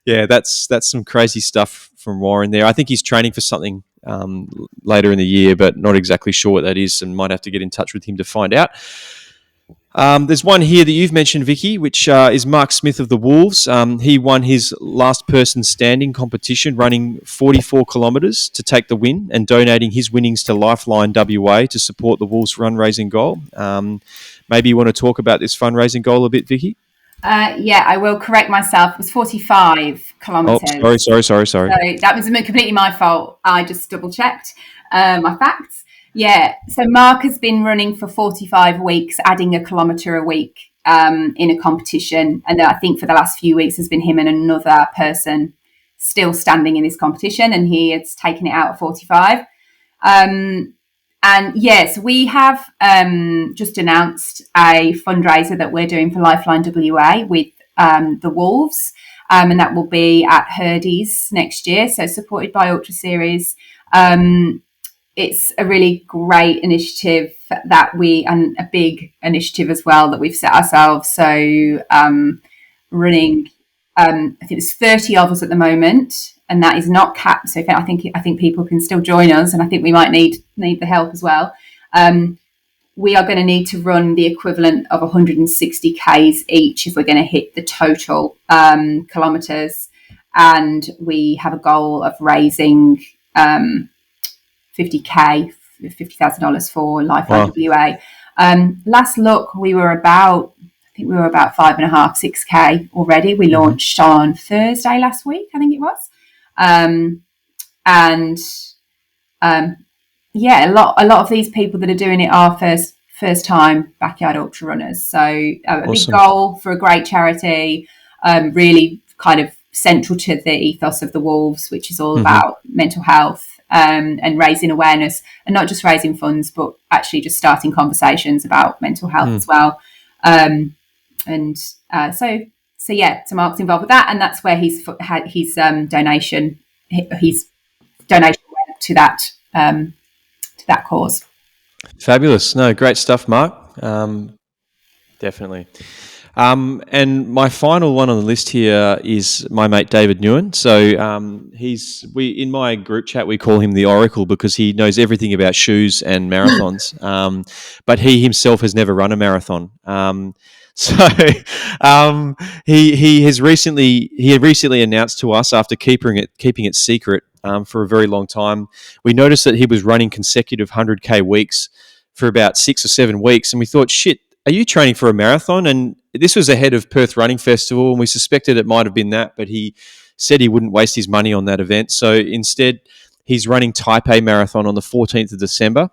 that's some crazy stuff from Warren there. I think he's training for something later in the year, but not exactly sure what that is, and might have to get in touch with him to find out. There's one here that you've mentioned, Vici, which is Marc Smith of the Wolves. He won his last person standing competition, running 44 kilometres to take the win, and donating his winnings to Lifeline WA to support the Wolves fundraising goal. Maybe you want to talk about this fundraising goal a bit, Vici? I will correct myself. It was 45 kilometres. Oh, sorry. So that was completely my fault. I just double-checked my facts. Yeah, so Marc has been running for 45 weeks, adding a kilometre a week in a competition. And I think for the last few weeks has been him and another person still standing in this competition, and he has taken it out at 45. And yes, we have just announced a fundraiser that we're doing for Lifeline WA with the Wolves, and that will be at Herdy's next year, so supported by Ultra Series. It's a really great initiative and a big initiative as well that we've set ourselves. So running, I think there's 30 of us at the moment, and that is not capped. So I think people can still join us, and I think we might need the help as well. We are going to need to run the equivalent of 160 Ks each if we're going to hit the total kilometres, and we have a goal of raising $50,000 for Lifeline WA. Last look, we were about 5.5, 6K already. We launched on Thursday last week, I think it was. A lot of these people that are doing it are first time backyard ultra runners. So a big goal for a great charity, really kind of central to the ethos of the Wolves, which is all about mental health. And raising awareness, and not just raising funds, but actually just starting conversations about mental health as well. So Marc's involved with that, and that's where his donation went to that cause. Fabulous. No, great stuff, Marc. Definitely. And my final one on the list here is my mate David Nguyen. So in my group chat we call him the Oracle because he knows everything about shoes and marathons. But he himself has never run a marathon. He recently announced to us after keeping it secret for a very long time. We noticed that he was running consecutive 100K weeks for about 6 or 7 weeks, and we thought, shit, are you training for a marathon? And this was ahead of Perth Running Festival, and we suspected it might have been that, but he said he wouldn't waste his money on that event. So instead, he's running Taipei Marathon on the 14th of December.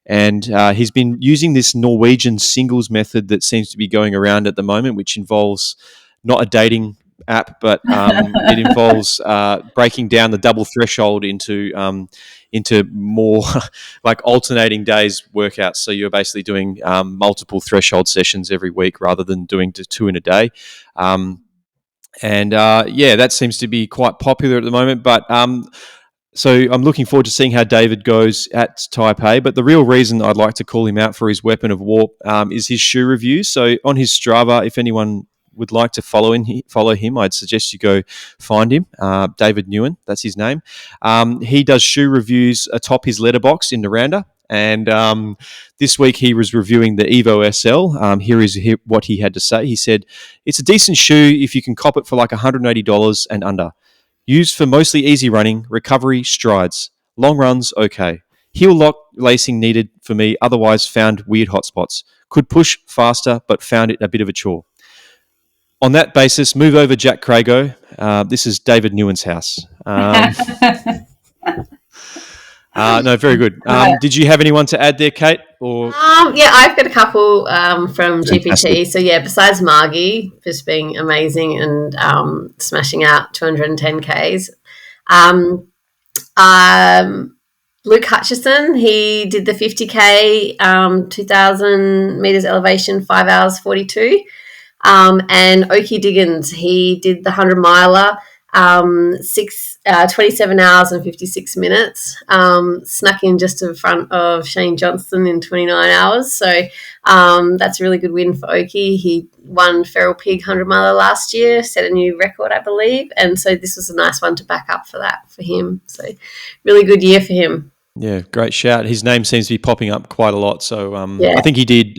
And he's been using this Norwegian singles method that seems to be going around at the moment, which involves not a dating app, but it involves breaking down the double threshold into more like alternating days workouts. So you're basically doing multiple threshold sessions every week rather than doing 2 in a day. That seems to be quite popular at the moment. But so I'm looking forward to seeing how David goes at Taipei. But the real reason I'd like to call him out for his weapon of war is his shoe reviews. So on his Strava, if anyone would like to follow him, I'd suggest you go find him. David Nguyen, that's his name. He does shoe reviews atop his letterbox in Naranda. And this week he was reviewing the Evo SL. Here is what he had to say. He said, "It's a decent shoe if you can cop it for like $180 and under. Used for mostly easy running, recovery, strides. Long runs, okay. Heel lock lacing needed for me, otherwise found weird hotspots. Could push faster, but found it a bit of a chore. On that basis, move over Jack Crago. This is David Nguyen's house." No, very good. Did you have anyone to add there, Kate? Or I've got a couple from GPT. So besides Margie just being amazing and smashing out 210Ks, Luke Hutchison, he did the 50K, 2,000 meters elevation, 5 hours 42. And Oki Diggins, he did the 100 miler, 27 hours and 56 minutes, snuck in just in front of Shane Johnston in 29 hours. So that's a really good win for Oki. He won Feral Pig 100 miler last year, set a new record, I believe. And so this was a nice one to back up for him. So really good year for him. Yeah, great shout. His name seems to be popping up quite a lot. So I think he did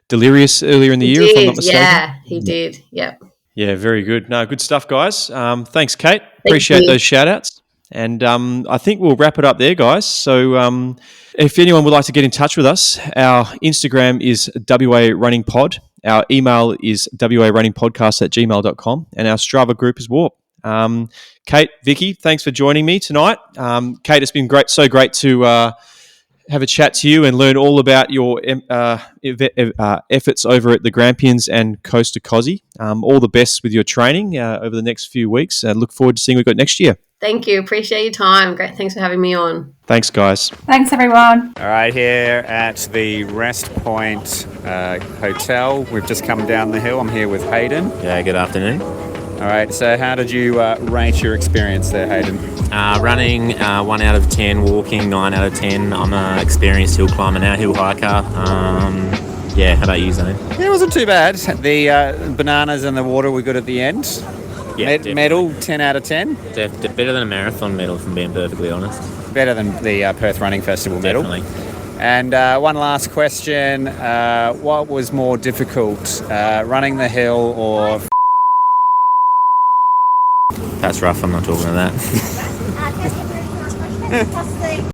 Delirious earlier in the year, if I'm not mistaken. Yeah, he did. Yep. Yeah, very good. No, good stuff, guys. Thanks, Kate. Appreciate those shout-outs. And I think we'll wrap it up there, guys. So if anyone would like to get in touch with us, our Instagram is WA Running Pod. Our email is warunningpodcast@gmail.com. And our Strava group is Warp. Kate, Vicky, thanks for joining me tonight. Kate, it's been great to have a chat to you and learn all about your efforts over at the Grampians and Coast to Kosci. All the best with your training over the next few weeks. Look forward to seeing what we've got next year. Thank you. Appreciate your time. Great. Thanks for having me on. Thanks, guys. Thanks, everyone. All right, here at the Rest Point Hotel. We've just come down the hill. I'm here with Hayden. Yeah, good afternoon. All right, so how did you rate your experience there, Hayden? Running 1 out of 10, walking 9 out of 10. I'm an experienced hill climber now, hill hiker. How about you, Zane? Yeah, it wasn't too bad. The bananas and the water were good at the end. Yeah, medal, 10 out of 10. Better than a marathon medal, if I'm being perfectly honest. Better than the Perth Running Festival medal. Definitely. And one last question. What was more difficult, running the hill or... That's rough, I'm not talking about that.